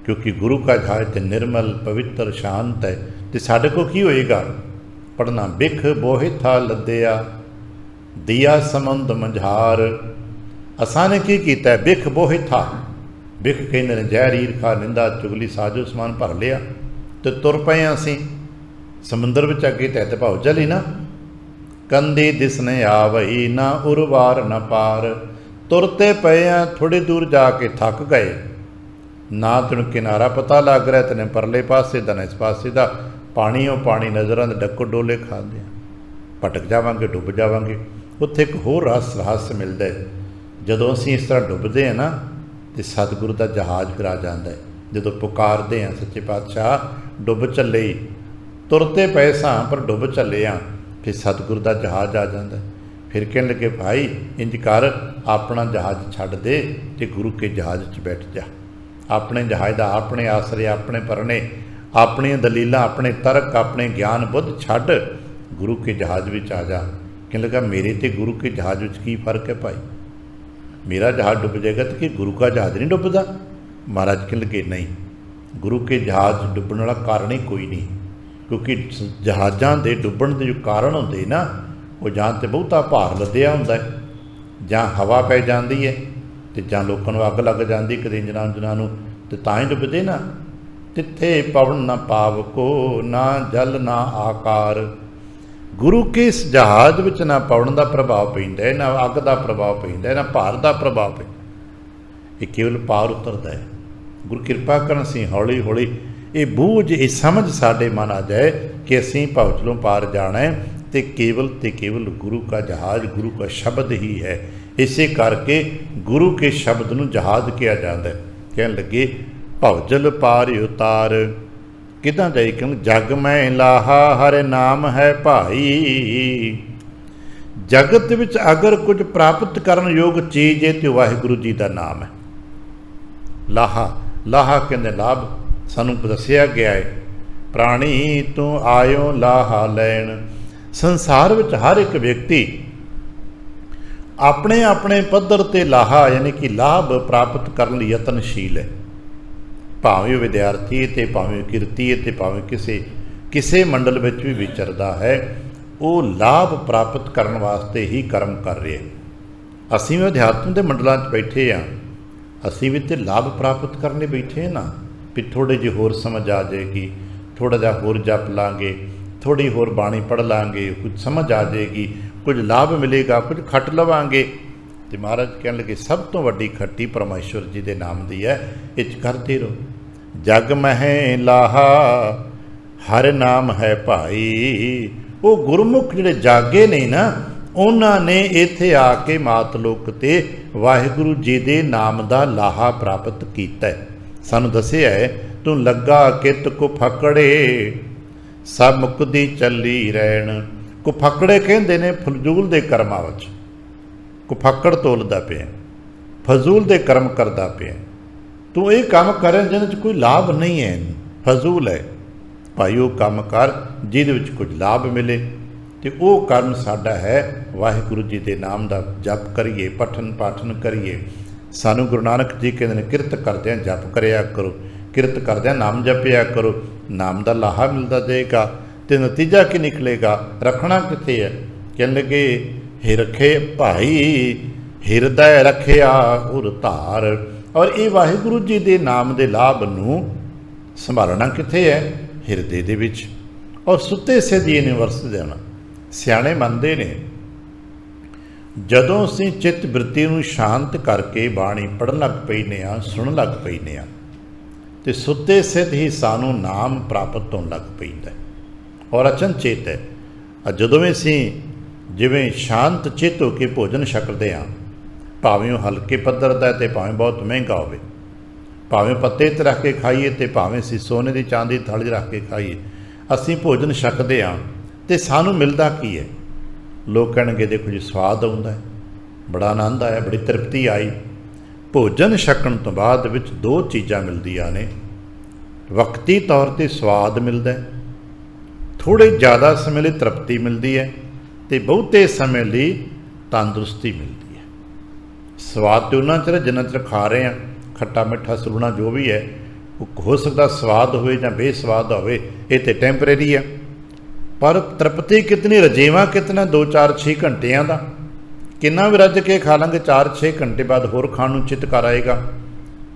क्योंकि गुरु का जहाज निर्मल पवित्र शांत है। तो साढ़े को की होएगा? पढ़ना बिख बोहे था लद्या दिया समुंद मंझार। असां ने की कीता है? बिख बोहे था, बिख कहते हैं जहर ईरखा निंदा चुगली साजो समान भर लिया तो तुर पे असी समुंदर विच अगे तैत भाव चली ना। कंधी दिसने आवई ना उरवार न पार, तुरते पे थोड़ी दूर जाके थक गए, ना तेन किनारा पता लग रहा, तेने परले पासे दा इस पासे दा, पानी ओ पानी नज़रां दे डक्को डोले खाते भटक जावांगे डुब जावांगे। उत्थे एक होर रहस्य मिलता है, जदों असीं इस तरह डुबदे हैं ना तो सतगुरु का जहाज फिर आ जाता है। जदों पुकारते हैं सच्चे पातशाह डुब चले ही, तुरते पए सां पर डुब चले हाँ, फिर सतगुरु का जहाज आ जाता है। फिर कहने लगे भाई इंज कर अपना जहाज छड्ड दे ते गुरु के जहाज च बैठ जा। अपने जहाज का अपने आसरे अपने परने अपनी दलीलां अपने तर्क अपने ज्ञान बुद्ध छड्ड गुरु के जहाज विच आ जा। कहने लगा मेरे ते गुरु के जहाज विच की फर्क है भाई? मेरा जहाज डुब जाएगा तो कि गुरु का जहाज नहीं डुबदा? महाराज कहने लगे नहीं, गुरु के जहाज डुबण वाला कारण ही कोई नहीं, क्योंकि जहाज़ां दे डुबण के जो कारण होंदे ना वो जां तो बहुता भार लद्या हुंदा है, जां हवा पै जाती है तो जां लोकां नूं अग लग जाती कदे इंजनां उंजनां नूं, तो तां ही डुबदे ना। तिथे पवन ना पाव को ना जल ना आकार। गुरु के इस जहाज विच ना पवन का प्रभाव पैंदा है, ना अग का प्रभाव पैंदा है, ना भार का प्रभाव पैंदा, ये केवल पार उतरता है। गुरु कृपा करन सी हौली हौली ये बूझ ये समझ साडे मन आ जाए कि असीं भवचलों पार जाना है तो केवल गुरु का जहाज गुरु का शब्द ही है। इसे करके गुरु के शब्द नूं जहाज किया जाता है। कहन लगे भवजल पार उतार किदां जाई? कहन जग मैं लाहा हरे नाम है भाई। जगत विच अगर कुछ प्राप्त करन योग चीज़ है तो वाहिगुरु जी का नाम है। लाहा लाहा कहते लाभ सानू दसिया गया है, प्राणी तू आयो लाहा लैन। संसार विच हर एक व्यक्ति अपने अपने पद्धर ते लाहा यानी कि लाभ प्राप्त करने लई यतनशील है। भावें विद्यार्थी है तो भावें किरती है तो भावें किसी किसी मंडल में भी विचरदा है, वो लाभ प्राप्त करने वास्ते ही कर्म कर रहे। असीं भी अध्यात्म के मंडलों बैठे हाँ, असीं भी तो लाभ प्राप्त करने बैठे ना, भी थोड़े जी होर समझ आ जाएगी, थोड़ा जा होर जप लाँगे, थोड़ी होर बाणी पढ़ लाँगे, कुछ समझ आ जाएगी, कुछ लाभ मिलेगा, कुछ खट लवांगे। तो महाराज कहने लगे सब तो वड्डी खट्टी परमेश्वर जी के नाम की है, इच करते रहो। जग मह लाहा हर नाम है भाई। वो गुरमुख जिहड़े जागे ने ना, उन्होंने इत्थे आके मातलोक ते वाहिगुरु जी के नाम का लाहा प्राप्त किया है। सानू दसिया है, तू लगा कित को फकड़े सब मुकदी चली रहन। को फकड़े कहते ने फजूल के कर्मां विच, को फकड़ तोलदा पिया, फजूल के कर्म करदा पिया। तू ये काम करें जिन्हें कोई लाभ नहीं है, फजूल है भाई। वो काम कर जिहदे विच कुछ लाभ मिले, तो वो कर्म साडा है वाहिगुरु जी के नाम का जप करिए, पठन पाठन करिए। सानू गुरु नानक जी कहते हैं किरत करदे जप करया करो, किरत करदे नाम जपिया करो, नाम का लाहा मिलता जाएगा। तो नतीजा की निकलेगा, रखना कित्थे है। कहने लगे हिरखे भाई हिरदय रखिया उर धार। और ये वाहिगुरु जी के नाम के लाभ नूं संभालना कित्थे है, हिरदे दे विच। और सुते सिद्ध ये नहीं वरस देना। सियाणे मनते ने जदों असीं चित्त वृत्ति नूं शांत करके बाणी पढ़न लग पैने आ, सुन लग पैने आ, तो सुते सिद्ध ही सानू नाम प्राप्त होने लग पैंदा और अचनचेत है। जदों भी असीं जिवें शांत चित्त होकर भोजन छकदे हाँ, भावें हल्के पद्धर दा ते भावें बहुत महंगा होवे, भावें पत्ते ते रख के खाइए तो भावें असीं सोने की चांदी की थाली रख के खाइए, असीं भोजन छकदे हाँ तो सानू मिलता की है। लोग कहणगे देखो जी स्वाद आउंदा है, बड़ा आनंद आया, बड़ी तृप्ति आई। भोजन छकण तो बाद विच दो चीज़ां मिलदियां ने। वक्ती तौर पर स्वाद मिलता है, थोड़े ज़्यादा समय लिए तृप्ति मिलती है, तो बहुते समय लिए तंदुरुस्ती मिलती है। स्वाद तो उन्ना चिर जिन्ना चिर खा रहे हैं, खट्टा मिठा सलूना जो भी है, हो सकता स्वाद हो या बेस्वाद हो, ये तो टैंपरेरी है। पर तृप्ति कितनी, रजेवा कितना 2-4-6 घंटिया का, किन्ना भी रज के खा लेंगे 4-6 घंटे बाद होर खाण नूं चित कर आएगा।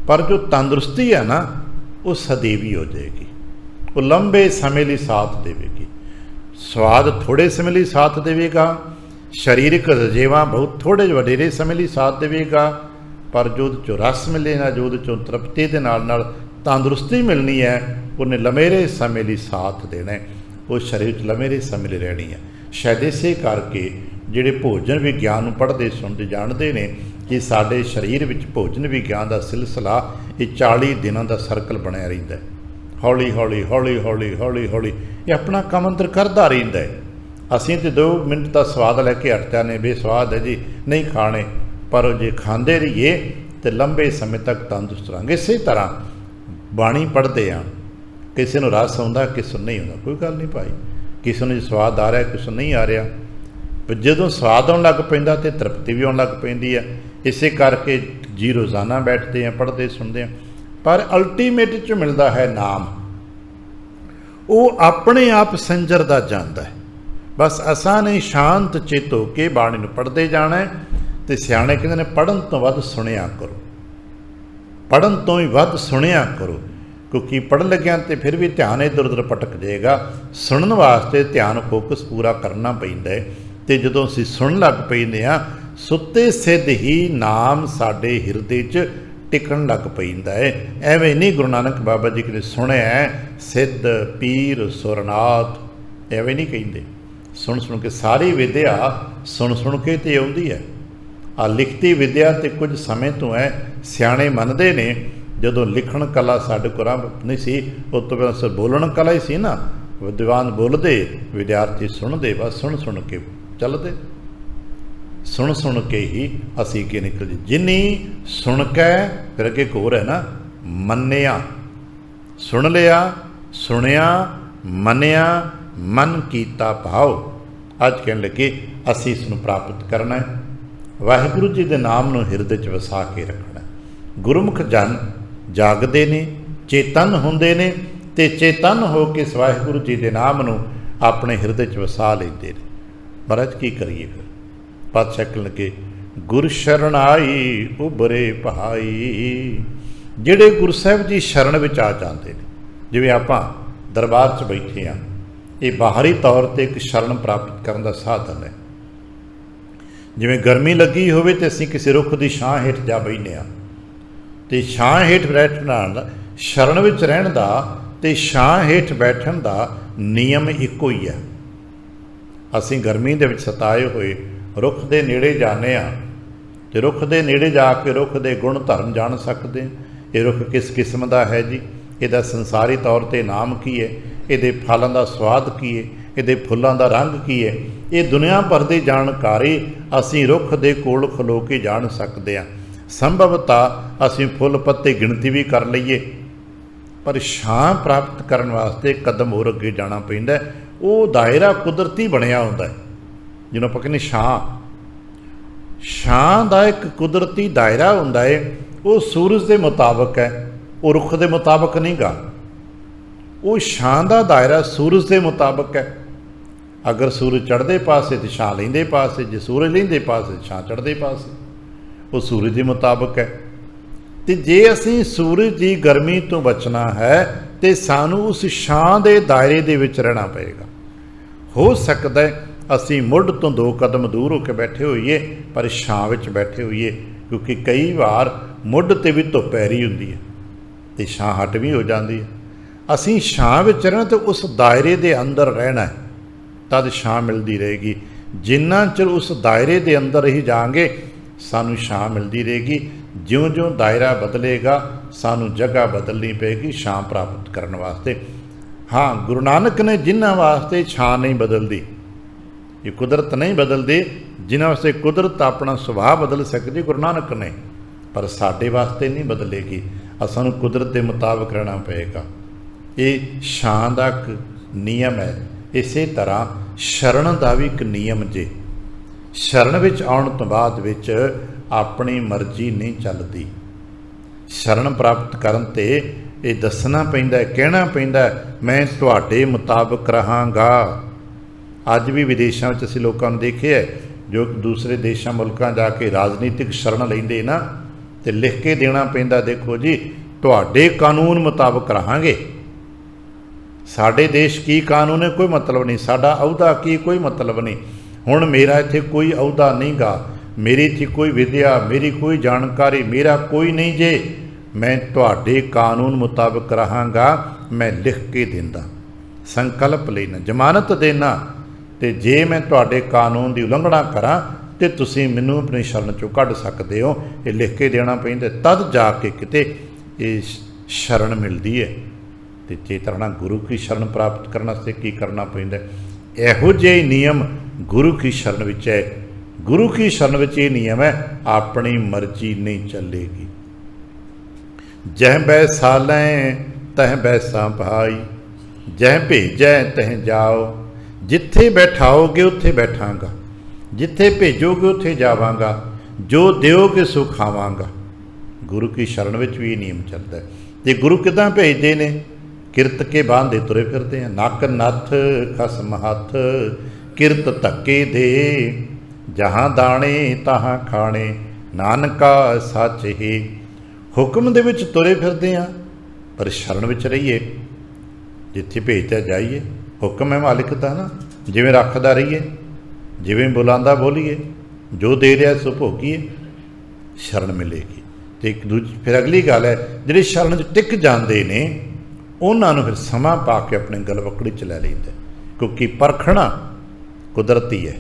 पर जो तंदुरुस्ती है ना, वो सदैवी हो जाएगी, वो लंबे समय लिए साथ देगी। स्वाद थोड़े समय लिए साथ देगा, शरीरक रजेवा बहुत थोड़े वडेरे समय लिए साथ देगा, पर जो चो रस मिले ना, जो चो तृप्ति के नाल तंदुरुस्ती मिलनी है, उन्हें लमेरे समय लिए साथ देना है, वो शरीर लमेरे समय लिए रहनी है। शायद इसे करके जिहड़े भोजन विग्यान पढ़ते सुनते जानते हैं कि साडे शरीर में भोजन विग्यान का सिलसिला ये 40 दिनों का सर्कल बनया रहिंदा है। हौली हौली हौली हौली हौली हौली ये अपना काम अंदर करता रहिंदा है। असीं तो 2 मिनट का स्वाद लैके हट जाने, बेस्वाद है जी नहीं खाने, पर जे खांदे रहिए तो लंबे समय तक तंदुरुस्त रहांगे। इसे तरह बाणी पढ़ते हैं, किसी को रस आउंदा, किसी नहीं आउंदा, कोई गल नहीं भाई, किसी को स्वाद आ रहा, किसी नहीं आ रहा। पर जदों स्वाद आउण लग पैंदा तो तृप्ति भी आउण लग पैंदी है। इसे करके जी रोज़ाना बैठते हैं, पढ़ते सुनते हैं, पर अल्टीमेट च मिलता है नाम। वो अपने आप संजरदा जाता है। बस असां ने शांत चित होकर बाणी नूं पढ़ते जाना है। तो सियाणे कहते हैं पढ़न तो वध सुनिया करो, पढ़न तो ही वध सुनिया करो, क्योंकि पढ़ लग्या तो फिर भी ध्यान इधर उधर भटक जाएगा। सुनन वास्ते ध्यान फोकस पूरा करना पैंदा है। तो जदों असीं सुन लग पैंदे आ, सुते सिद्ध ही नाम साडे हिरदे च टिकन लग पैंदा है। एवें नहीं गुरु नानक बाबा जी ने सुनिया है सिद्ध पीर सुरनाथ, एवें नहीं कहिंदे। सुन सुन के सारी विद्या सुन सुन के तो आउंदी है। आ लिखती विद्या तो कुछ समय तो है सियाणे मनदे ने, जदों लिखण कला साडे कोल नहीं सी, उस तो पहले बोलण कला ही सी ना। विद्वान बोलते, विद्यार्थी सुनते, बस सुन सुन के चलते, सुन सुन के ही असी के निकल जी। जिन्नी सुन के फिर अगे होर है ना, मन्निया, सुन लिया, सुनिया, मनिया, मन कीता भाव। अज कहने लगे असी इसनूं प्राप्त करना है, वाहिगुरु जी के नाम नूं हिरदे च वसा के रखना। गुरमुख जन जागते ने, चेतन होंदे ने, ਤੇ ਚੇਤਨ ਹੋ ਕੇ ਵਾਹਿਗੁਰੂ ਜੀ ਦੇ ਨਾਮ ਨੂੰ ਆਪਣੇ ਹਿਰਦੇ 'ਚ ਵਸਾ ਲੈਂਦੇ ਨੇ। ਮਹਾਰਾਜ ਕੀ ਕਰੀਏ ਫਿਰ? ਪਾਤਸ਼ਾਹ ਕਹਿਣ ਲੱਗੇ, ਗੁਰ ਸ਼ਰਨ ਆਈ ਉਬਰੇ ਪਹਾਈ। ਜਿਹੜੇ ਗੁਰੂ ਸਾਹਿਬ ਜੀ ਸ਼ਰਨ ਵਿੱਚ ਆ ਜਾਂਦੇ ਨੇ, ਜਿਵੇਂ ਆਪਾਂ ਦਰਬਾਰ 'ਚ ਬੈਠੇ ਹਾਂ, ਇਹ ਬਾਹਰੀ ਤੌਰ 'ਤੇ ਇੱਕ ਸ਼ਰਨ ਪ੍ਰਾਪਤ ਕਰਨ ਦਾ ਸਾਧਨ ਹੈ। ਜਿਵੇਂ ਗਰਮੀ ਲੱਗੀ ਹੋਵੇ ਤੇ ਅਸੀਂ ਕਿਸੇ ਰੁੱਖ ਦੀ ਛਾਂ ਹੇਠ ਜਾ ਬੈਠਦੇ ਹਾਂ, ਤੇ ਛਾਂ ਹੇਠ ਬੈਠਣ ਨਾਲ ਸ਼ਰਨ ਵਿੱਚ ਰਹਿਣ ਦਾ ਤੇ ਛਾਂ ਹੇਠ ਬੈਠਣ ਦਾ ਨਿਯਮ ਇੱਕੋ ਹੀ ਹੈ। ਅਸੀਂ ਗਰਮੀ ਦੇ ਵਿੱਚ ਸਤਾਏ ਹੋਏ ਰੁੱਖ ਦੇ ਨੇੜੇ ਜਾਂਦੇ ਹਾਂ, ਤੇ ਰੁੱਖ ਦੇ ਨੇੜੇ ਜਾ ਕੇ ਰੁੱਖ ਦੇ ਗੁਣ ਧਰਮ ਜਾਣ ਸਕਦੇ ਹਾਂ। ਇਹ ਰੁੱਖ ਕਿਸ ਕਿਸਮ ਦਾ ਹੈ ਜੀ, ਇਹਦਾ ਸੰਸਾਰੀ ਤੌਰ 'ਤੇ ਨਾਮ ਕੀ ਹੈ, ਇਹਦੇ ਫਲਾਂ ਦਾ ਸਵਾਦ ਕੀ ਹੈ, ਇਹਦੇ ਫੁੱਲਾਂ ਦਾ ਰੰਗ ਕੀ ਹੈ, ਇਹ ਦੁਨੀਆ ਭਰ ਦੀ ਜਾਣਕਾਰੀ ਅਸੀਂ ਰੁੱਖ ਦੇ ਕੋਲ ਖਲੋ ਕੇ ਜਾਣ ਸਕਦੇ ਹਾਂ। ਸੰਭਵਤਾ ਅਸੀਂ ਫੁੱਲ ਪੱਤੇ ਗਿਣਤੀ ਵੀ ਕਰ ਲਈਏ, ਪਰ ਛਾਂ ਪ੍ਰਾਪਤ ਕਰਨ ਵਾਸਤੇ ਕਦਮ ਹੋਰ ਅੱਗੇ ਜਾਣਾ ਪੈਂਦਾ। ਉਹ ਦਾਇਰਾ ਕੁਦਰਤੀ ਬਣਿਆ ਹੁੰਦਾ ਹੈ, ਜਿਹਨੂੰ ਆਪਾਂ ਕਹਿੰਦੇ ਛਾਂ ਦਾ ਇੱਕ ਕੁਦਰਤੀ ਦਾਇਰਾ ਹੁੰਦਾ ਹੈ। ਉਹ ਸੂਰਜ ਦੇ ਮੁਤਾਬਕ ਹੈ, ਉਹ ਰੁੱਖ ਦੇ ਮੁਤਾਬਕ ਨਹੀਂ ਗਾ। ਉਹ ਛਾਂ ਦਾ ਦਾਇਰਾ ਸੂਰਜ ਦੇ ਮੁਤਾਬਕ ਹੈ। ਅਗਰ ਸੂਰਜ ਚੜ੍ਹਦੇ ਪਾਸੇ ਤੇ ਛਾਂ ਲੈਂਦੇ ਪਾਸੇ, ਜੇ ਸੂਰਜ ਲੈਂਦੇ ਪਾਸੇ ਛਾਂ ਚੜ੍ਹਦੇ ਪਾਸੇ, ਉਹ ਸੂਰਜ ਦੇ ਮੁਤਾਬਕ ਹੈ। ਤੇ ਜੇ ਅਸੀਂ ਸੂਰਜ ਦੀ ਗਰਮੀ ਤੋਂ ਬਚਣਾ ਹੈ ਤੇ ਸਾਨੂੰ ਉਸ ਛਾਂ ਦੇ ਦਾਇਰੇ ਦੇ ਵਿੱਚ ਰਹਿਣਾ ਪਏਗਾ। ਹੋ ਸਕਦਾ ਅਸੀਂ ਮੁੱਢ ਤੋਂ 2 ਕਦਮ ਦੂਰ ਹੋ ਕੇ ਬੈਠੇ ਹੋਈਏ, ਪਰ ਛਾਂ ਵਿੱਚ ਬੈਠੇ ਹੋਈਏ, ਕਿਉਂਕਿ ਕਈ ਵਾਰ ਮੁੱਢ 'ਤੇ ਵੀ ਧੁੱਪ ਪੈ ਰਹੀ ਹੁੰਦੀ ਹੈ ਤੇ ਛਾਂ ਹਟ ਵੀ ਹੋ ਜਾਂਦੀ ਹੈ। ਅਸੀਂ ਛਾਂ ਵਿੱਚ ਰਹਿਣਾ ਤੇ ਉਸ ਦਾਇਰੇ ਦੇ ਅੰਦਰ ਰਹਿਣਾ, ਤਦ ਛਾਂ ਮਿਲਦੀ ਰਹੇਗੀ। ਜਿੰਨਾ ਚਿਰ ਉਸ ਦਾਇਰੇ ਦੇ ਅੰਦਰ ਹੀ ਜਾਵਾਂਗੇ ਸਾਨੂੰ ਛਾਂ ਮਿਲਦੀ ਰਹੇਗੀ। ਜਿਉਂ-ਜਿਉਂ ਦਾਇਰਾ ਬਦਲੇਗਾ ਸਾਨੂੰ ਜਗ੍ਹਾ ਬਦਲਣੀ ਪਏਗੀ ਛਾਂ ਪ੍ਰਾਪਤ ਕਰਨ ਵਾਸਤੇ। ਹਾਂ, ਗੁਰੂ ਨਾਨਕ ਨੇ ਜਿਨ੍ਹਾਂ ਵਾਸਤੇ ਛਾਂ ਨਹੀਂ ਬਦਲਦੀ, ਇਹ ਕੁਦਰਤ ਨਹੀਂ ਬਦਲਦੀ, ਜਿਨ੍ਹਾਂ ਵਾਸਤੇ ਕੁਦਰਤ ਆਪਣਾ ਸੁਭਾਅ ਬਦਲ ਸਕਦੀ ਗੁਰੂ ਨਾਨਕ ਨੇ, ਪਰ ਸਾਡੇ ਵਾਸਤੇ ਨਹੀਂ ਬਦਲੇਗੀ। ਸਾਨੂੰ ਕੁਦਰਤ ਦੇ ਮੁਤਾਬਕ ਰਹਿਣਾ ਪਏਗਾ। ਇਹ ਛਾਂ ਦਾ ਇੱਕ ਨਿਯਮ ਹੈ। ਇਸੇ ਤਰ੍ਹਾਂ ਸ਼ਰਨ ਦਾ ਵੀ ਇੱਕ ਨਿਯਮ ਜੇ। ਸ਼ਰਨ ਵਿੱਚ ਆਉਣ ਤੋਂ ਬਾਅਦ ਵਿੱਚ ਆਪਣੀ ਮਰਜ਼ੀ ਨਹੀਂ ਚੱਲਦੀ। ਸ਼ਰਨ ਪ੍ਰਾਪਤ ਕਰਨ 'ਤੇ ਇਹ ਦੱਸਣਾ ਪੈਂਦਾ, ਕਹਿਣਾ ਪੈਂਦਾ, ਮੈਂ ਤੁਹਾਡੇ ਮੁਤਾਬਕ ਰਹਾਂਗਾ। ਅੱਜ ਵੀ ਵਿਦੇਸ਼ਾਂ ਵਿੱਚ ਅਸੀਂ ਲੋਕਾਂ ਨੂੰ ਦੇਖਿਆ ਜੋ ਦੂਸਰੇ ਦੇਸ਼ਾਂ ਮੁਲਕਾਂ ਜਾ ਕੇ ਰਾਜਨੀਤਿਕ ਸ਼ਰਨ ਲੈਂਦੇ ਨਾ, ਤੇ ਲਿਖ ਕੇ ਦੇਣਾ ਪੈਂਦਾ, ਦੇਖੋ ਜੀ ਤੁਹਾਡੇ ਕਾਨੂੰਨ ਮੁਤਾਬਕ ਰਹਾਂਗੇ। ਸਾਡੇ ਦੇਸ਼ ਕੀ ਕਾਨੂੰਨ ਹੈ ਕੋਈ ਮਤਲਬ ਨਹੀਂ, ਸਾਡਾ ਅਹੁਦਾ ਕੀ ਕੋਈ ਮਤਲਬ ਨਹੀਂ। ਹੁਣ ਮੇਰਾ ਇੱਥੇ ਕੋਈ ਅਹੁਦਾ ਨਹੀਂ ਗਾ, ਮੇਰੀ ਇੱਥੇ ਕੋਈ ਵਿਦਿਆ, ਮੇਰੀ ਕੋਈ ਜਾਣਕਾਰੀ, ਮੇਰਾ ਕੋਈ ਨਹੀਂ ਜੇ। ਮੈਂ ਤੁਹਾਡੇ ਕਾਨੂੰਨ ਮੁਤਾਬਕ ਰਹਾਂਗਾ। ਮੈਂ ਲਿਖ ਕੇ ਦਿੰਦਾ, ਸੰਕਲਪ ਲੈਣਾ, ਜ਼ਮਾਨਤ ਦੇਣਾ, ਤੇ ਜੇ ਮੈਂ ਤੁਹਾਡੇ ਕਾਨੂੰਨ ਦੀ ਉਲੰਘਣਾ ਕਰਾਂ ਤੇ ਤੁਸੀਂ ਮੈਨੂੰ ਆਪਣੀ ਸ਼ਰਨ 'ਚੋਂ ਕੱਢ ਸਕਦੇ ਹੋ। ਇਹ ਲਿਖ ਕੇ ਦੇਣਾ ਪੈਂਦਾ, ਤਦ ਜਾ ਕੇ ਕਿਤੇ ਇਹ ਸ਼ਰਨ ਮਿਲਦੀ ਹੈ। ਤੇ ਚੇਤਨਾ ਗੁਰੂ ਕੀ ਸ਼ਰਨ ਪ੍ਰਾਪਤ ਕਰਨ ਵਾਸਤੇ ਕੀ ਕਰਨਾ ਪੈਂਦਾ? ਇਹੋ ਜਿਹੇ ਨਿਯਮ ਗੁਰੂ ਕੀ ਸ਼ਰਨ ਵਿੱਚ ਹੈ। ਗੁਰੂ ਕੀ ਸ਼ਰਨ ਵਿੱਚ ਇਹ ਨਿਯਮ ਹੈ, ਆਪਣੀ ਮਰਜ਼ੀ ਨਹੀਂ ਚੱਲੇਗੀ। ਜਹ ਬੈਸਾਲੈ ਤਹ ਬੈਸਾ ਭਾਈ, ਜਹ ਭੇਜੈ ਤਹ ਜਾਓ। ਜਿੱਥੇ ਬੈਠਾਓਗੇ ਉੱਥੇ ਬੈਠਾਂਗਾ, ਜਿੱਥੇ ਭੇਜੋਗੇ ਉੱਥੇ ਜਾਵਾਂਗਾ, ਜੋ ਦਿਓਗੇ ਸੋ ਖਾਵਾਂਗਾ। ਗੁਰੂ ਕੀ ਸ਼ਰਨ ਵਿੱਚ ਵੀ ਇਹ ਨਿਯਮ ਚੱਲਦਾ ਹੈ। ਤੇ ਗੁਰੂ ਕਿੱਦਾਂ ਭੇਜਦੇ ਨੇ? ਕਿਰਤ ਕੇ ਬਾਂਧੇ ਤੁਰੇ ਫਿਰਦੇ ਆ, ਨੱਕ ਨੱਥ ਖਸਮ ਹੱਥ, ਕਿਰਤ ਧੱਕੇ ਦੇ, ਜਹਾਂ ਦਾਣੇ ਤਹਾਂ ਖਾਣੇ, ਨਾਨਕਾ ਸੱਚ ਹੀ। ਹੁਕਮ ਦੇ ਵਿੱਚ ਤੁਰੇ ਫਿਰਦੇ ਆ, ਪਰ ਸ਼ਰਨ ਵਿੱਚ ਰਹੀਏ। ਜਿੱਥੇ ਭੇਜਦਾ ਜਾਈਏ, ਹੁਕਮ ਹੈ ਮਾਲਿਕ ਦਾ ਨਾ, ਜਿਵੇਂ ਰੱਖਦਾ ਰਹੀਏ, ਜਿਵੇਂ ਬੁਲਾਉਂਦਾ ਬੋਲੀਏ, ਜੋ ਦੇ ਰਿਹਾ ਸੋ ਭੋਗੀਏ, ਸ਼ਰਨ ਮਿਲੇਗੀ। ਤੇ ਇੱਕ ਦੂਜੀ ਫਿਰ ਅਗਲੀ ਗੱਲ ਹੈ, ਜਿਹੜੇ ਸ਼ਰਨ 'ਚ ਟਿਕ ਜਾਂਦੇ ਨੇ ਉਹਨਾਂ ਨੂੰ ਫਿਰ ਸਮਾਂ ਪਾ ਕੇ ਆਪਣੇ ਗਲਵੱਕੜੀ 'ਚ ਲੈ ਲੈਂਦਾ, ਕਿਉਂਕਿ ਪਰਖਣਾ ਕੁਦਰਤੀ ਹੈ।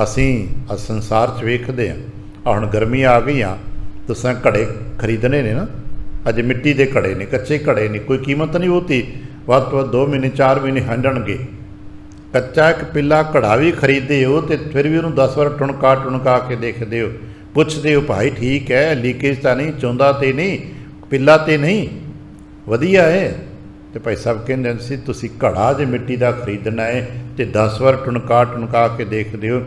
ਅਸੀਂ ਸੰਸਾਰ 'ਚ ਵੇਖਦੇ ਹਾਂ, ਹੁਣ ਗਰਮੀ ਆ ਗਈਆਂ, ਤੁਸੀਂ ਘੜੇ ਖਰੀਦਣੇ ਨੇ ਨਾ, ਅਜੇ ਮਿੱਟੀ ਦੇ ਘੜੇ ਨੇ, ਕੱਚੇ ਘੜੇ ਨੇ, ਕੋਈ ਕੀਮਤ ਨਹੀਂ ਹੋਤੀ। ਵੱਧ ਤੋਂ ਵੱਧ 2 ਮਹੀਨੇ 4 ਮਹੀਨੇ ਹੰਡਣਗੇ। ਕੱਚਾ ਇੱਕ ਪਿੱਲਾ ਘੜਾ ਵੀ ਖਰੀਦਦੇ ਹੋ ਤੇ ਫਿਰ ਵੀ ਉਹਨੂੰ 10 ਵਾਰ ਟੁਣਕਾ ਕੇ ਦੇਖਦੇ ਹੋ, ਪੁੱਛਦੇ ਹੋ ਭਾਈ ਠੀਕ ਹੈ, ਲੀਕੇਜ ਤਾਂ ਨਹੀਂ, ਚੌਂਦਾ ਤੇ ਨਹੀਂ, ਪਿੱਲਾ ਤੇ ਨਹੀਂ, ਵਧੀਆ ਹੈ। ਤੇ ਭਾਈ ਸਾਹਿਬ ਕਹਿੰਦੇ ਸੀ ਤੁਸੀਂ ਘੜਾ ਜੇ ਮਿੱਟੀ ਦਾ ਖਰੀਦਣਾ ਹੈ ਤੇ 10 ਵਾਰ ਟੁਣਕਾ ਕੇ ਦੇਖਦੇ ਹੋ,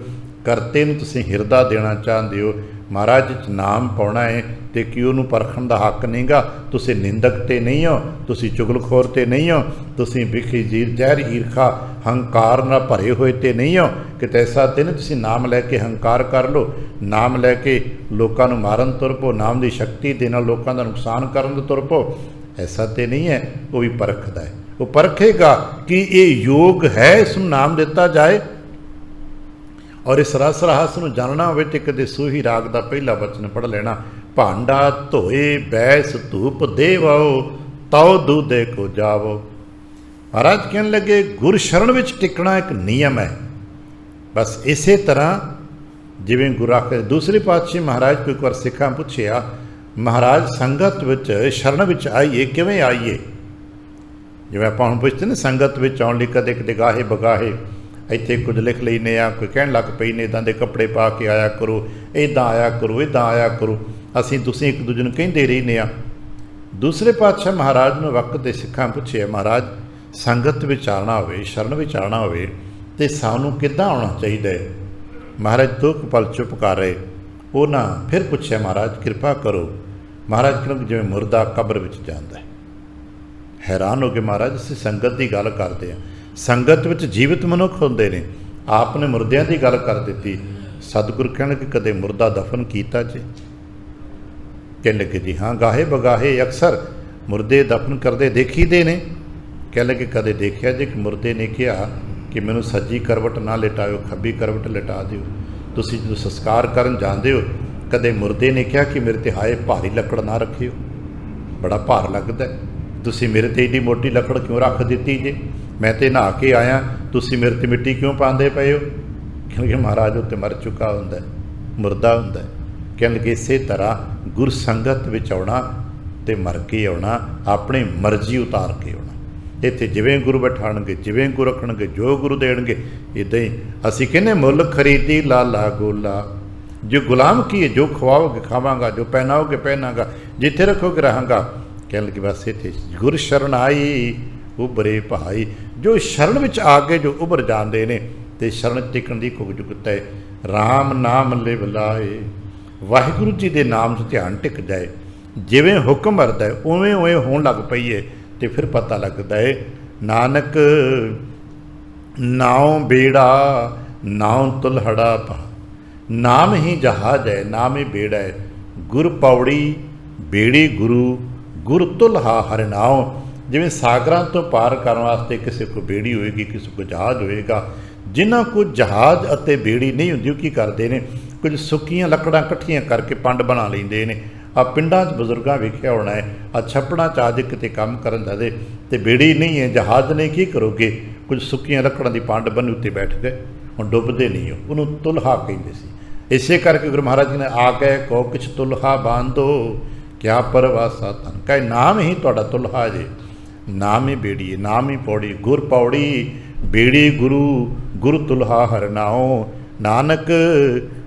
ਕਰਤੇ ਨੂੰ ਤੁਸੀਂ ਹਿਰਦਾ ਦੇਣਾ ਚਾਹੁੰਦੇ ਹੋ। ਮਹਾਰਾਜ ਚ ਨਾਮ ਪਾਉਣਾ ਹੈ ਤੇ ਕਿ ਉਹਨੂੰ ਪਰਖਣ ਦਾ ਹੱਕ ਨਹੀਂਗਾ। ਤੁਸੀਂ ਨਿੰਦਕ ਤੇ ਨਹੀਂ ਹੋ, ਤੁਸੀਂ ਚੁਗਲਖੋਰ ਤੇ ਨਹੀਂ ਹੋ, ਤੁਸੀਂ ਵਿਖੀ ਜੀਰ ਜ਼ਹਿਰ ਈਰਖਾ ਹੰਕਾਰ ਨਾਲ ਭਰੇ ਹੋਏ ਤੇ ਨਹੀਂ ਹੋ ਕਿ ਤੈਸਾ ਤੇ ਤੁਸੀਂ ਨਾਮ ਲੈ ਕੇ ਹੰਕਾਰ ਕਰ ਲਓ, ਨਾਮ ਲੈ ਕੇ ਲੋਕਾਂ ਨੂੰ ਮਾਰਨ ਤੁਰ ਪਓ, ਨਾਮ ਦੀ ਸ਼ਕਤੀ ਦੇ ਨਾਲ ਲੋਕਾਂ ਦਾ ਨੁਕਸਾਨ ਕਰਨ ਤੁਰ ਪਓ। ਐਸਾ ਤੇ ਨਹੀਂ ਹੈ। ਉਹ ਵੀ ਪਰਖਦਾ ਹੈ, ਉਹ ਪਰਖੇਗਾ ਕਿ ਇਹ ਯੋਗ ਹੈ ਇਸ ਨੂੰ ਨਾਮ ਦਿੱਤਾ ਜਾਏ। ਔਰ ਇਸ ਰਸ ਰਹੱਸ ਨੂੰ ਜਾਣਨਾ ਹੋਵੇ ਤੇ ਕਦੇ ਸੂਹੀ ਰਾਗ ਦਾ ਪਹਿਲਾ ਬਚਨ ਪੜ੍ਹ ਲੈਣਾ। ਭਾਂਡਾ ਧੋਏ ਬੈਸ ਧੂਪ ਦੇਵਾਓ, ਤਉ ਦੂਦੇ ਕੋ ਜਾਵੋ। ਮਹਾਰਾਜ ਕਹਿਣ ਲੱਗੇ ਗੁਰ ਸ਼ਰਨ ਵਿੱਚ ਟਿਕਣਾ ਇੱਕ ਨਿਯਮ ਹੈ। ਬਸ ਇਸੇ ਤਰ੍ਹਾਂ ਜਿਵੇਂ ਗੁਰੂ ਆਖੇ ਦੂਸਰੇ ਪਾਤਸ਼ਾਹ ਮਹਾਰਾਜ ਕੋਈ ਇੱਕ ਵਾਰ ਸਿੱਖਾਂ ਪੁੱਛਿਆ, ਮਹਾਰਾਜ ਸੰਗਤ ਵਿੱਚ ਸ਼ਰਨ ਵਿੱਚ ਆਈਏ ਕਿਵੇਂ ਆਈਏ? ਜਿਵੇਂ ਆਪਾਂ ਹੁਣ ਪੁੱਛਦੇ ਨੇ ਸੰਗਤ ਵਿੱਚ ਆਉਣ ਲਈ ਕਦੇ ਕਦੇ ਗਾਹੇ ਬਗਾਹੇ ਇੱਥੇ ਕੁਝ ਲਿਖ ਲੈਂਦੇ ਆ, ਕੋਈ ਕਹਿਣ ਲੱਗ ਪਈ ਨੇ ਇੱਦਾਂ ਦੇ ਕੱਪੜੇ ਪਾ ਕੇ ਆਇਆ ਕਰੋ, ਇੱਦਾਂ ਆਇਆ ਕਰੋ, ਇੱਦਾਂ ਆਇਆ ਕਰੋ। ਅਸੀਂ ਤੁਸੀਂ ਇੱਕ ਦੂਜੇ ਨੂੰ ਕਹਿੰਦੇ ਰਹਿੰਦੇ ਆ। ਦੂਸਰੇ ਪਾਤਸ਼ਾਹ ਮਹਾਰਾਜ ਨੂੰ ਵਕਤ ਦੇ ਸਿੱਖਾਂ ਪੁੱਛਿਆ, ਮਹਾਰਾਜ ਸੰਗਤ ਵਿੱਚ ਆਉਣਾ ਹੋਵੇ, ਸ਼ਰਨ ਵਿੱਚ ਆਉਣਾ ਹੋਵੇ ਤੇ ਸਾਨੂੰ ਕਿੱਦਾਂ ਆਉਣਾ ਚਾਹੀਦਾ ਹੈ? ਮਹਾਰਾਜ ਦੋ ਕੁ ਪਲ ਚੁੱਪ ਕਰ ਰਹੇ। ਉਹਨਾਂ ਫਿਰ ਪੁੱਛਿਆ, ਮਹਾਰਾਜ ਕਿਰਪਾ ਕਰੋ। ਮਹਾਰਾਜ ਕਹਿੰਦੇ ਜਿਵੇਂ ਮੁਰਦਾ ਕਬਰ ਵਿੱਚ ਜਾਂਦਾ ਹੈ। ਹੈਰਾਨ ਹੋ ਕੇ ਮਹਾਰਾਜ ਅਸੀਂ ਸੰਗਤ ਦੀ ਗੱਲ ਕਰਦੇ ਹਾਂ, ਸੰਗਤ ਵਿੱਚ ਜੀਵਿਤ ਮਨੁੱਖ ਹੁੰਦੇ ਨੇ, ਆਪ ਨੇ ਮੁਰਦਿਆਂ ਦੀ ਗੱਲ ਕਰ ਦਿੱਤੀ। ਸਤਿਗੁਰ ਕਹਿਣਗੇ ਕਦੇ ਮੁਰਦਾ ਦਫਨ ਕੀਤਾ ਜੇ? ਕਹਿਣ ਲੱਗੇ ਜੀ ਹਾਂ, ਗਾਹੇ ਬਗਾਹੇ ਅਕਸਰ ਮੁਰਦੇ ਦਫਨ ਕਰਦੇ ਦੇਖੀਦੇ ਨੇ। ਕਹਿਣ ਲੱਗੇ ਕਦੇ ਦੇਖਿਆ ਜੇ ਕਿ ਮੁਰਦੇ ਨੇ ਕਿਹਾ ਕਿ ਮੈਨੂੰ ਸੱਜੀ ਕਰਵਟ ਨਾ ਲਿਟਾਇਓ, ਖੱਬੀ ਕਰਵਟ ਲਿਟਾ ਦਿਓ? ਤੁਸੀਂ ਜਦੋਂ ਸੰਸਕਾਰ ਕਰਨ ਜਾਂਦੇ ਹੋ ਕਦੇ ਮੁਰਦੇ ਨੇ ਕਿਹਾ ਕਿ ਮੇਰੇ 'ਤੇ ਹਾਏ ਭਾਰੀ ਲੱਕੜ ਨਾ ਰੱਖਿਓ, ਬੜਾ ਭਾਰ ਲੱਗਦਾ, ਤੁਸੀਂ ਮੇਰੇ 'ਤੇ ਏਡੀ ਮੋਟੀ ਲੱਕੜ ਕਿਉਂ ਰੱਖ ਦਿੱਤੀ ਜੇ? ਮੈਂ ਤਾਂ ਨਹਾ ਕੇ ਆਇਆ, ਤੁਸੀਂ ਮੇਰੇ 'ਤੇ ਮਿੱਟੀ ਕਿਉਂ ਪਾਉਂਦੇ ਪਏ ਹੋ? ਕਿਉਂਕਿ ਮਹਾਰਾਜ ਉੱਤੇ ਮਰ ਚੁੱਕਾ ਹੁੰਦਾ, ਮੁਰਦਾ ਹੁੰਦਾ। ਕਹਿਣ ਲੱਗੇ ਇਸੇ ਤਰ੍ਹਾਂ ਗੁਰ ਸੰਗਤ ਵਿੱਚ ਆਉਣਾ ਅਤੇ ਮਰ ਕੇ ਆਉਣਾ, ਆਪਣੀ ਮਰਜ਼ੀ ਉਤਾਰ ਕੇ ਆਉਣਾ। ਇੱਥੇ ਜਿਵੇਂ ਗੁਰੂ ਬਿਠਾਉਣਗੇ, ਜਿਵੇਂ ਗੁਰੂ ਰੱਖਣਗੇ, ਜੋ ਗੁਰੂ ਦੇਣਗੇ ਇੱਦਾਂ ਹੀ। ਅਸੀਂ ਕਹਿੰਦੇ ਮੁੱਲ ਖਰੀਦੀ ਲਾਲਾ ਗੋਲਾ, ਜੋ ਗੁਲਾਮ ਕੀ ਹੈ, ਜੋ ਖਵਾਓਗੇ ਖਾਵਾਂਗਾ, ਜੋ ਪਹਿਨਾਓਗੇ ਪਹਿਨਾਂਗਾ, ਜਿੱਥੇ ਰੱਖੋਗੇ ਰਹਾਂਗਾ। ਕਹਿਣ ਲੱਗੇ ਬਸ ਇੱਥੇ ਗੁਰ ਸ਼ਰਨ ਆਈ ਉਭਰੇ ਭਾਈ। ਜੋ ਸ਼ਰਨ ਵਿੱਚ ਆ ਕੇ ਜੋ ਉਭਰ ਜਾਂਦੇ ਨੇ ਅਤੇ ਸ਼ਰਨ ਟਿਕਣ ਦੀ ਕੁਗਜੁਗਤ ਹੈ। ਰਾਮ ਨਾਮ ਲਿਵ ਲਾਏ, ਵਾਹਿਗੁਰੂ ਜੀ ਦੇ ਨਾਮ 'ਚ ਧਿਆਨ ਟਿਕ ਜਾਏ। ਜਿਵੇਂ ਹੁਕਮ ਵਰਦਾ ਉਵੇਂ ਉਵੇਂ ਹੋਣ ਲੱਗ ਪਈਏ ਅਤੇ ਫਿਰ ਪਤਾ ਲੱਗਦਾ ਹੈ ਨਾਨਕ ਨਾਉ ਬੇੜਾ ਨਾਉ ਤੁਲਹੜਾ ਪਾ। ਨਾਮ ਹੀ ਜਹਾਜ਼ ਹੈ, ਨਾਮ ਹੀ ਬੇੜਾ ਹੈ। ਗੁਰ ਪੌੜੀ ਬੇੜੀ ਗੁਰੂ, ਗੁਰ ਤੁਲਹਾ ਹਰਿਨਾਉ। ਜਿਵੇਂ ਸਾਗਰਾਂ ਤੋਂ ਪਾਰ ਕਰਨ ਵਾਸਤੇ ਕਿਸੇ ਕੋਲ ਬੇੜੀ ਹੋਏਗੀ, ਕਿਸੇ ਕੋਲ ਜਹਾਜ਼ ਹੋਏਗਾ। ਜਿਨ੍ਹਾਂ ਕੋਲ ਜਹਾਜ਼ ਅਤੇ ਬੇੜੀ ਨਹੀਂ ਹੁੰਦੀ ਉਹ ਕੀ ਕਰਦੇ ਨੇ, ਕੁਝ ਸੁੱਕੀਆਂ ਲੱਕੜਾਂ ਇਕੱਠੀਆਂ ਕਰਕੇ ਪੰਡ ਬਣਾ ਲੈਂਦੇ ਨੇ। ਆ ਪਿੰਡਾਂ 'ਚ ਬਜ਼ੁਰਗਾਂ ਵੇਖਿਆ ਹੋਣਾ ਹੈ, ਆ ਛੱਪੜਾਂ 'ਚ ਅੱਜ ਕਿਤੇ ਕੰਮ ਕਰਨ ਜਾਂਦੇ ਅਤੇ ਬੇੜੀ ਨਹੀਂ ਹੈ, ਜਹਾਜ਼ ਨਹੀਂ, ਕੀ ਕਰੋਗੇ? ਕੁਝ ਸੁੱਕੀਆਂ ਲੱਕੜਾਂ ਦੀ ਪੰਡ ਬੰਨ ਉੱਤੇ ਬੈਠ ਗਏ, ਹੁਣ ਡੁੱਬਦੇ ਨਹੀਂ ਹੋ। ਉਹਨੂੰ ਤੁਲਹਾ ਕਹਿੰਦੇ ਸੀ। ਇਸੇ ਕਰਕੇ ਗੁਰੂ ਮਹਾਰਾਜ ਜੀ ਨੇ ਆ ਗਏ ਕੋ ਕਿਛ ਤੁਲਹਾ ਬਾਂਧੋ, ਕਿਆ ਪਰਵਾਸਾ ਤਨ। ਕਹੇ ਨਾਮ ਹੀ ਤੁਹਾਡਾ ਤੁਲਹਾ ਜੇ, ਨਾਮ ਹੀ ਬੇੜੀ ਹੈ, ਨਾਮ ਹੀ ਪੌੜੀ। ਗੁਰ ਪੌੜੀ ਬੇੜੀ ਗੁਰੂ, ਗੁਰ ਤੁਲਹਾ ਹਰਿਨਾਉ। ਨਾਨਕ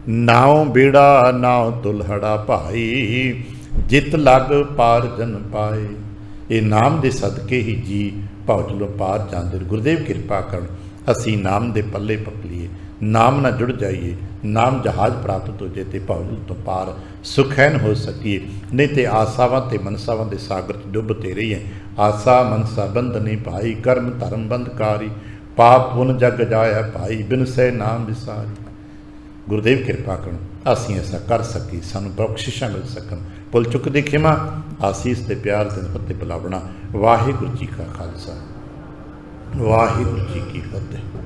ਨਾਉ ਬੇੜਾ ਨਾਉ ਤੁਲਹੜਾ ਭਾਈ, ਜਿਤ ਲਗ ਪਾਰ ਜਨ ਪਾਏ। ਇਹ ਨਾਮ ਦੇ ਸਦਕੇ ਹੀ ਜੀ ਭੌਜਲੋਂ ਪਾਰ ਜਾਂਦੇ। ਗੁਰਦੇਵ ਕਿਰਪਾ ਕਰਨ ਅਸੀਂ ਨਾਮ ਦੇ ਪੱਲੇ ਪਕਲੀਏ, ਨਾਮ ਨਾਲ ਜੁੜ ਜਾਈਏ, ਨਾਮ ਜਹਾਜ਼ ਪ੍ਰਾਪਤ ਹੋ ਜਾਏ ਅਤੇ ਭੌਜਲ ਤੋਂ ਪਾਰ ਸੁਖੈਨ ਹੋ ਸਕੀਏ। ਨਹੀਂ ਤੇ ਆਸਾਵਾਂ ਅਤੇ ਮਨਸਾਵਾਂ ਦੇ ਸਾਗਰ 'ਚ ਡੁੱਬਦੇ ਰਹੀਏ। ਆਸਾ ਮਨਸਾ ਬੰਧਨੀ ਭਾਈ, ਕਰਮ ਧਰਮ ਬੰਧਕਾਰੀ, ਪਾਪ ਪੁਨ ਜਗ ਜਾਇਆ ਭਾਈ, ਬਿਨ ਸਹਿ ਨਾਮ ਵਿਸਾਰੀ। ਗੁਰਦੇਵ ਕਿਰਪਾ ਕਰਨ ਅਸੀਂ ਐਸਾ ਕਰ ਸਕੀਏ, ਸਾਨੂੰ ਬਖਸ਼ਿਸ਼ਾਂ ਮਿਲ ਸਕਣ। ਭੁੱਲ ਚੁੱਕ ਦੀ ਖਿਮਾ, ਆਸੀਸ ਦੇ ਪਿਆਰ ਦੇ ਫਤਿਹ ਬੁਲਾਵਣਾ। ਵਾਹਿਗੁਰੂ ਜੀ ਕਾ ਖਾਲਸਾ, ਵਾਹਿਗੁਰੂ ਜੀ ਕੀ ਫਤਿਹ।